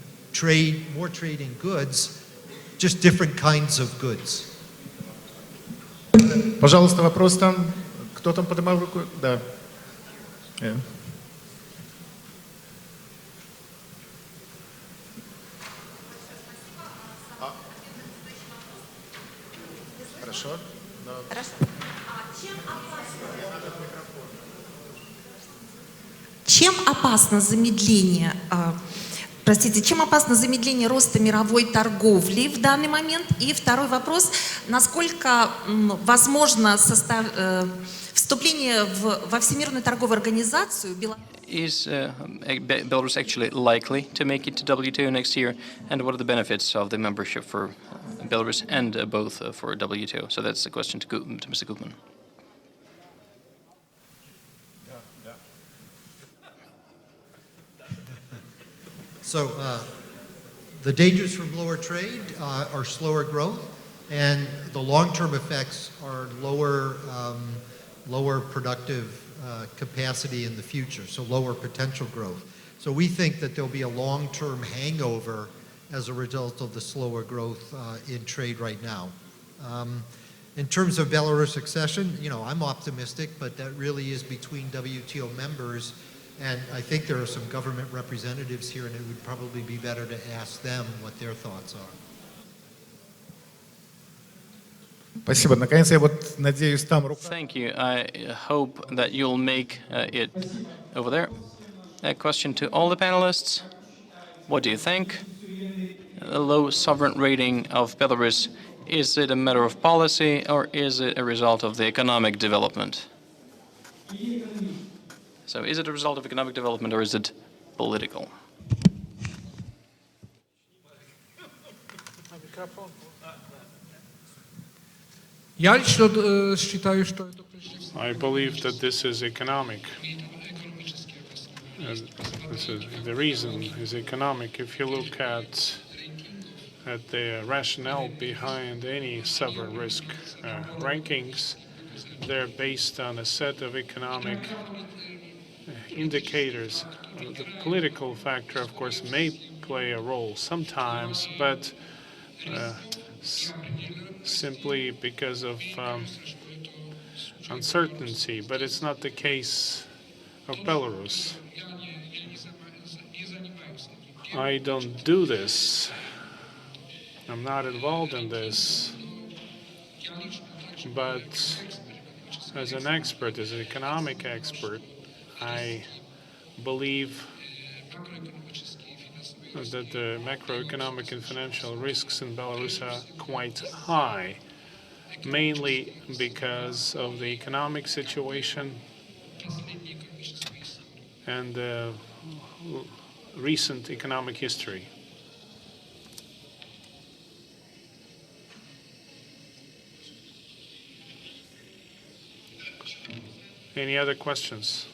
more trade in goods, just different kinds of goods. Пожалуйста, вопрос там. Кто там поднимал руку? Да. Хорошо. Хорошо. Чем опасно замедление, чем опасно замедление роста мировой торговли в данный момент? И второй вопрос, насколько возможно вступление во Всемирную торговую организацию Беларуси? Is Belarus actually likely to make it to WTO next year? And what are the benefits of the membership for Belarus and both for WTO? So that's the question to Mr. Gutman. So the dangers from lower trade are slower growth, and the long-term effects are lower productive capacity in the future, so lower potential growth. So we think that there'll be a long-term hangover as a result of the slower growth in trade right now. In terms of Belarus accession, I'm optimistic, but that really is between WTO members, and I think there are some government representatives here, and it would probably be better to ask them what their thoughts are. Спасибо. Наконец, я вот надеюсь, там рука. Thank you. I hope that you'll make it over there. A question to all the panelists. What do you think? A low sovereign rating of Belarus, is it a matter of policy or is it a result of the economic development? So is it a result of economic development or is it political? I believe that this is economic. The reason is economic. If you look at the rationale behind any sovereign risk rankings, they're based on a set of economic indicators. The political factor, of course, may play a role sometimes, but simply because of uncertainty. But it's not the case of Belarus. I don't do this. I'm not involved in this. But as an expert, as an economic expert, I believe that the macroeconomic and financial risks in Belarus are quite high, mainly because of the economic situation and the recent economic history. Any other questions?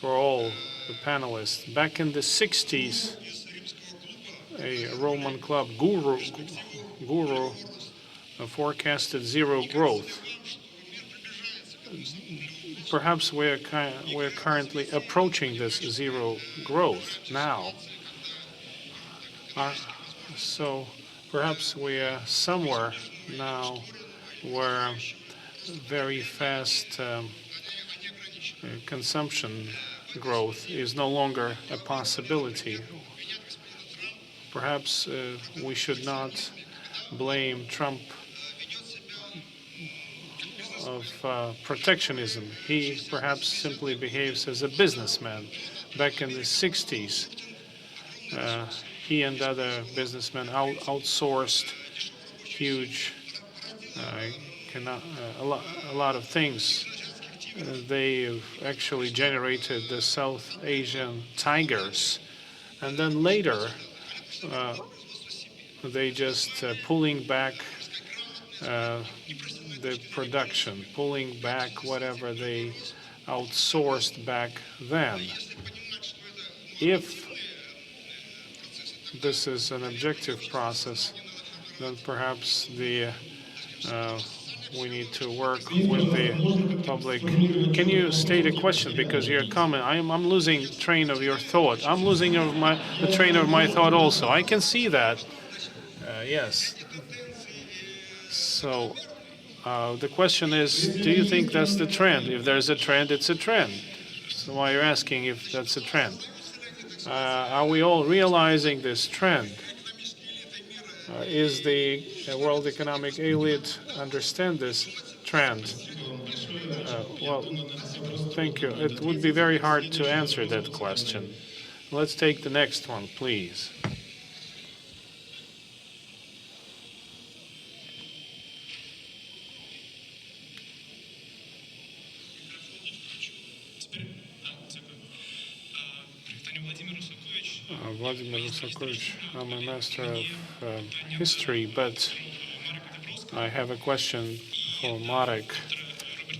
For all the panelists, back in the 60s, a Roman club guru forecasted zero growth. Perhaps we're currently approaching this zero growth now. So perhaps we are somewhere now where very fast consumption growth is no longer a possibility. Perhaps we should not blame Trump of protectionism. He perhaps simply behaves as a businessman. Back in the 60s, he and other businessmen outsourced huge, a lot of things. They actually generated the South Asian tigers, and then later they just pulling back the production, pulling back whatever they outsourced back then. If this is an objective process, then perhaps we need to work with the public. Can you state a question, because your comment? I'm losing train of your thought. I'm losing the train of my thought also. I can see that. Yes. So the question is, do you think that's the trend? If there's a trend, it's a trend. So why you're asking if that's a trend? Are we all realizing this trend? Is the world economic elite understand this trend? Well, thank you. It would be very hard to answer that question. Let's take the next one, please. Vladimir Rusakovich, I'm a master of history, but I have a question for Marek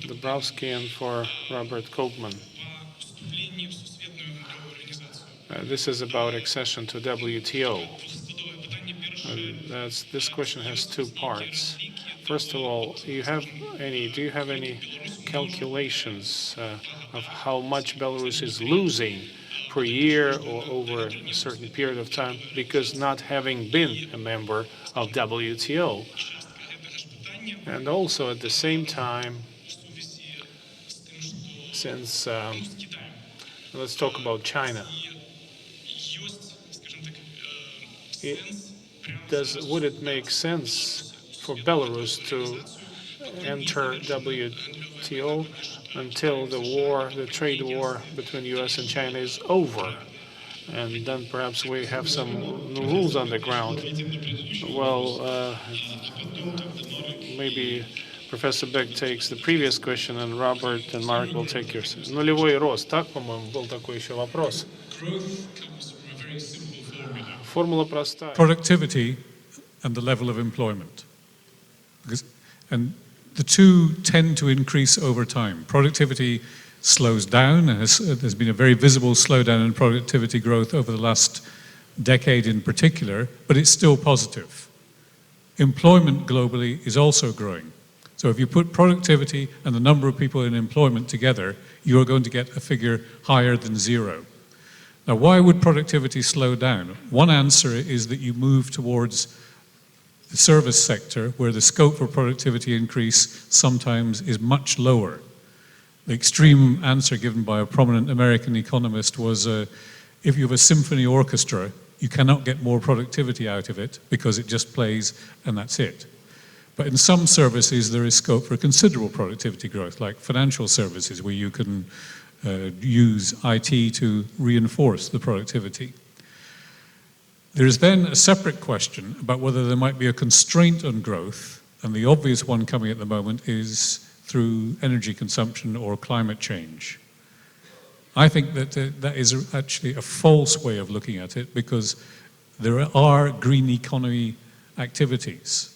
Dabrowski and for Robert Kopman. This is about accession to WTO. This question has two parts. First of all, do you have any calculations of how much Belarus is losing per year or over a certain period of time because not having been a member of WTO? And also at the same time, since let's talk about China. Would it make sense for Belarus to enter WTO until the trade war between U.S. and China is over? And then perhaps we have some rules on the ground. Well, maybe Professor Beck takes the previous question, and Robert and Mark will take yours. Нулевой рост, так, по-моему, был такой еще вопрос. Формула простая. Productivity and the level of employment. And the two tend to increase over time. Productivity slows down, and there's been a very visible slowdown in productivity growth over the last decade in particular, but it's still positive. Employment globally is also growing. So if you put productivity and the number of people in employment together, you are going to get a figure higher than zero. Now, why would productivity slow down? One answer is that you move towards the service sector, where the scope for productivity increase sometimes is much lower. The extreme answer given by a prominent American economist was, if you have a symphony orchestra, you cannot get more productivity out of it because it just plays and that's it. But in some services, there is scope for considerable productivity growth, like financial services, where you can use IT to reinforce the productivity. There is then a separate question about whether there might be a constraint on growth, and the obvious one coming at the moment is through energy consumption or climate change. I think that that is actually a false way of looking at it, because there are green economy activities.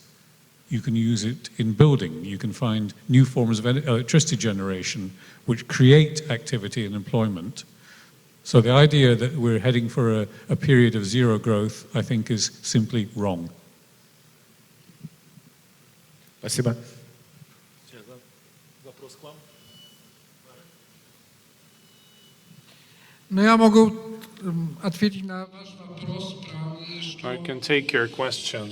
You can use it in building. You can find new forms of electricity generation which create activity and employment. So the idea that we're heading for a period of zero growth, I think, is simply wrong. Спасибо. No ja mogę odpowiedzieć na wasz вопрос. I can take your question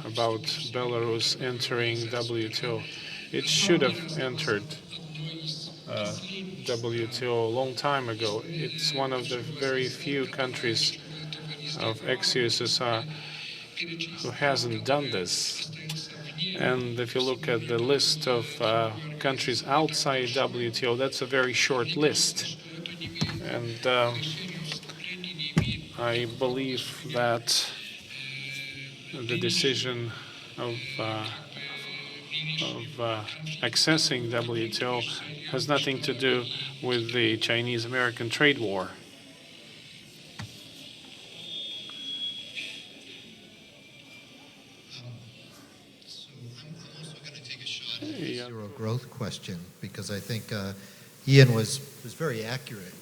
about Belarus entering WTO. It should have entered WTO a long time ago. It's one of the very few countries of ex-USSR who hasn't done this. And if you look at the list of countries outside WTO, that's a very short list. And I believe that the decision of accessing WTO has nothing to do with the Chinese-American trade war. Zero growth question, because I think Ian was very accurate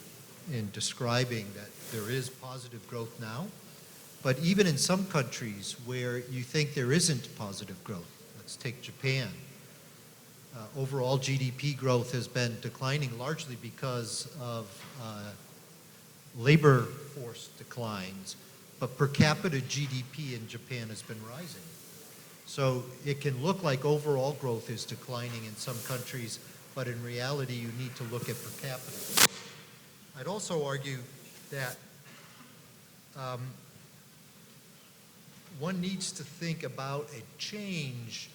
in describing that there is positive growth now. But even in some countries where you think there isn't positive growth, let's take Japan, overall GDP growth has been declining largely because of labor force declines, but per capita GDP in Japan has been rising. So it can look like overall growth is declining in some countries, but in reality you need to look at per capita. I'd also argue that one needs to think about a change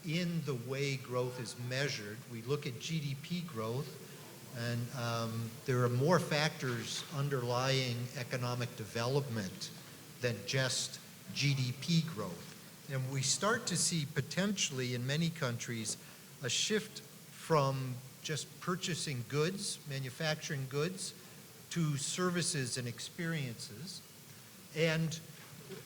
in the way growth is measured. We look at GDP growth, and there are more factors underlying economic development than just GDP growth. And we start to see potentially in many countries a shift from just purchasing goods, manufacturing goods, to services and experiences. And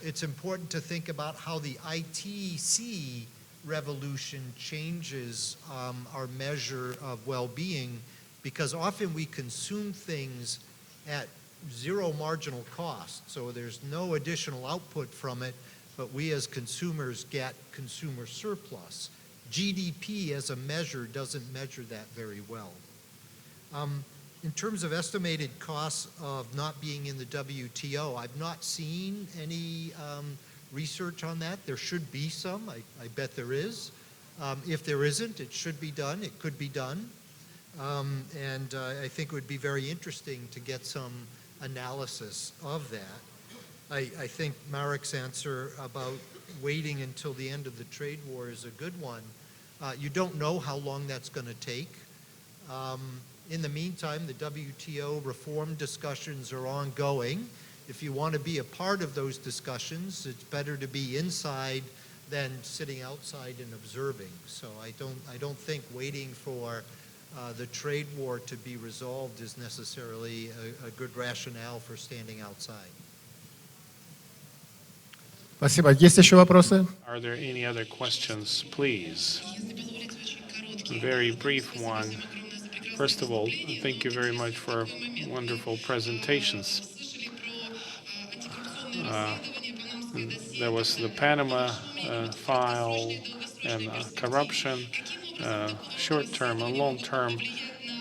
it's important to think about how the ITC revolution changes our measure of well-being, because often we consume things at zero marginal cost, so there's no additional output from it, but we as consumers get consumer surplus. GDP as a measure doesn't measure that very well. In terms of estimated costs of not being in the WTO, I've not seen any research on that. There should be some. I bet there is. If there isn't, it should be done. It could be done. And I think it would be very interesting to get some analysis of that. I think Marek's answer about waiting until the end of the trade war is a good one. You don't know how long that's going to take. In the meantime, the WTO reform discussions are ongoing. If you want to be a part of those discussions, it's better to be inside than sitting outside and observing. So I don't think waiting for the trade war to be resolved is necessarily a good rationale for standing outside. Спасибо. Есть еще вопросы? Are there any other questions, please? A very brief one. First of all, thank you very much for wonderful presentations. There was the Panama file and corruption, short-term and long-term.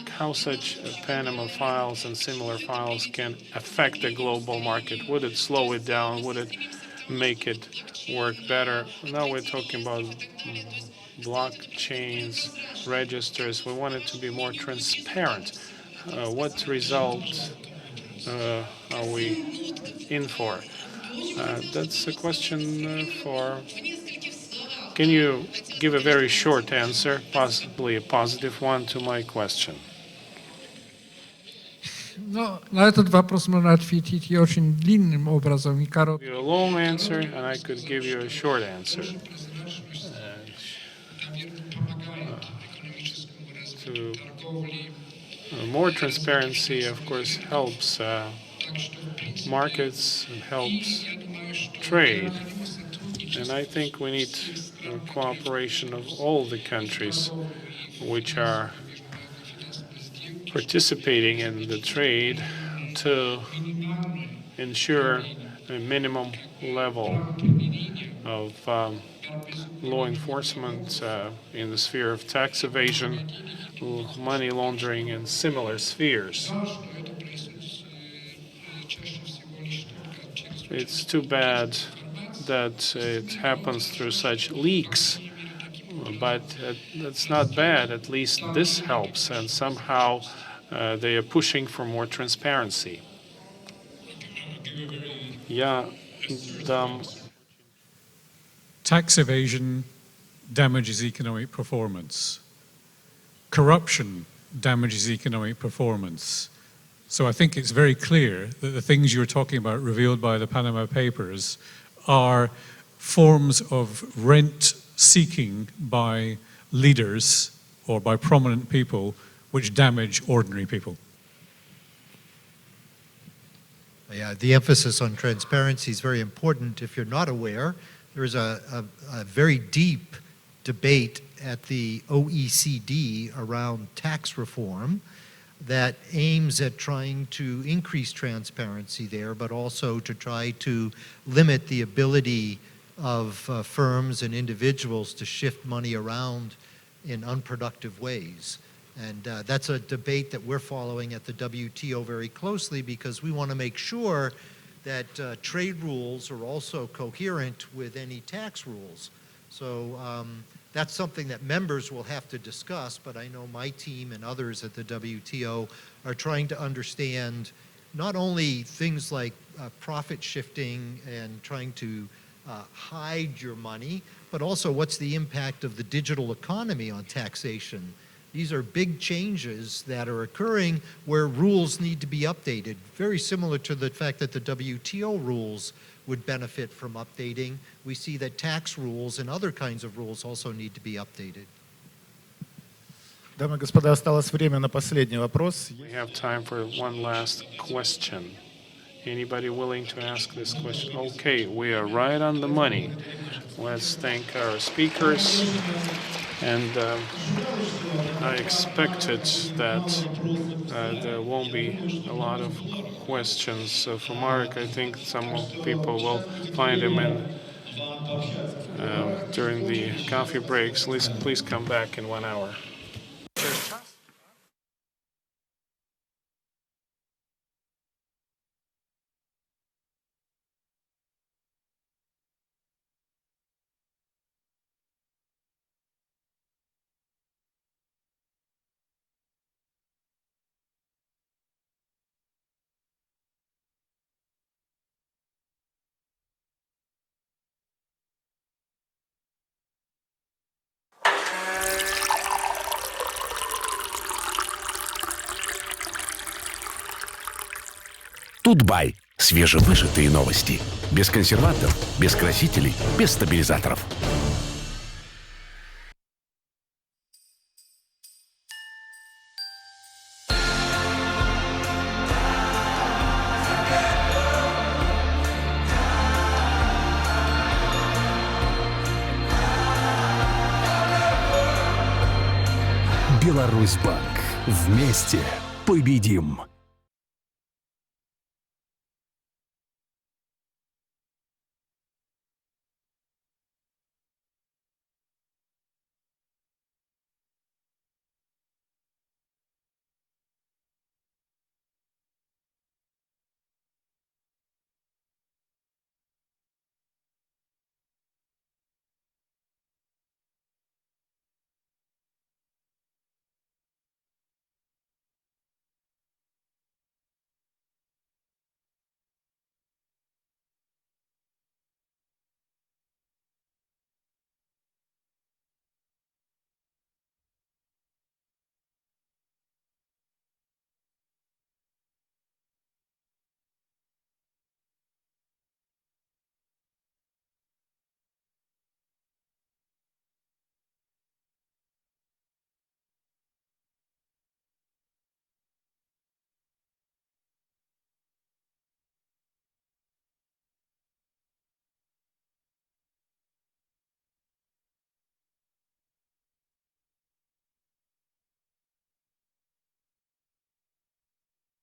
How such Panama files and similar files can affect the global market? Would it slow it down? Would it make it work better? Now we're talking about blockchains, registers. We want it to be more transparent. What result are we in for? That's a question for... Can you give a very short answer, possibly a positive one, to my question? No, na этот вопрос можно ответить и очень длинным образом, и коротким. Give you a long answer, and I could give you a short answer. More transparency, of course, helps markets and helps trade. And I think we need cooperation of all the countries which are participating in the trade to ensure a minimum level of law enforcement in the sphere of tax evasion, money laundering, and similar spheres. It's too bad that it happens through such leaks, but that's not bad. At least this helps, and somehow they are pushing for more transparency. Tax evasion damages economic performance. Corruption damages economic performance. So I think it's very clear that the things you're talking about revealed by the Panama Papers are forms of rent-seeking by leaders or by prominent people which damage ordinary people. Yeah, the emphasis on transparency is very important. If you're not aware, there is a very deep debate at the OECD around tax reform. that aims at trying to increase transparency there, but also to try to limit the ability of firms and individuals to shift money around in unproductive ways. And that's a debate that we're following at the WTO very closely, because we want to make sure that trade rules are also coherent with any tax rules. So that's something that members will have to discuss, but I know my team and others at the WTO are trying to understand not only things like profit shifting and trying to hide your money, but also what's the impact of the digital economy on taxation. These are big changes that are occurring where rules need to be updated, very similar to the fact that the WTO rules would benefit from updating. We see that tax rules and other kinds of rules also need to be updated. Дамы и господа, осталось время на последний вопрос. We have time for one last question. Anybody willing to ask this question? Okay, we are right on the money. Let's thank our speakers. And I expected that there won't be a lot of questions for Mark. I think some people will find him during the coffee breaks. Please come back in 1 hour. Тутбай. Свежевыжатые новости. Без консервантов, без красителей, без стабилизаторов. Беларусьбанк. Вместе победим!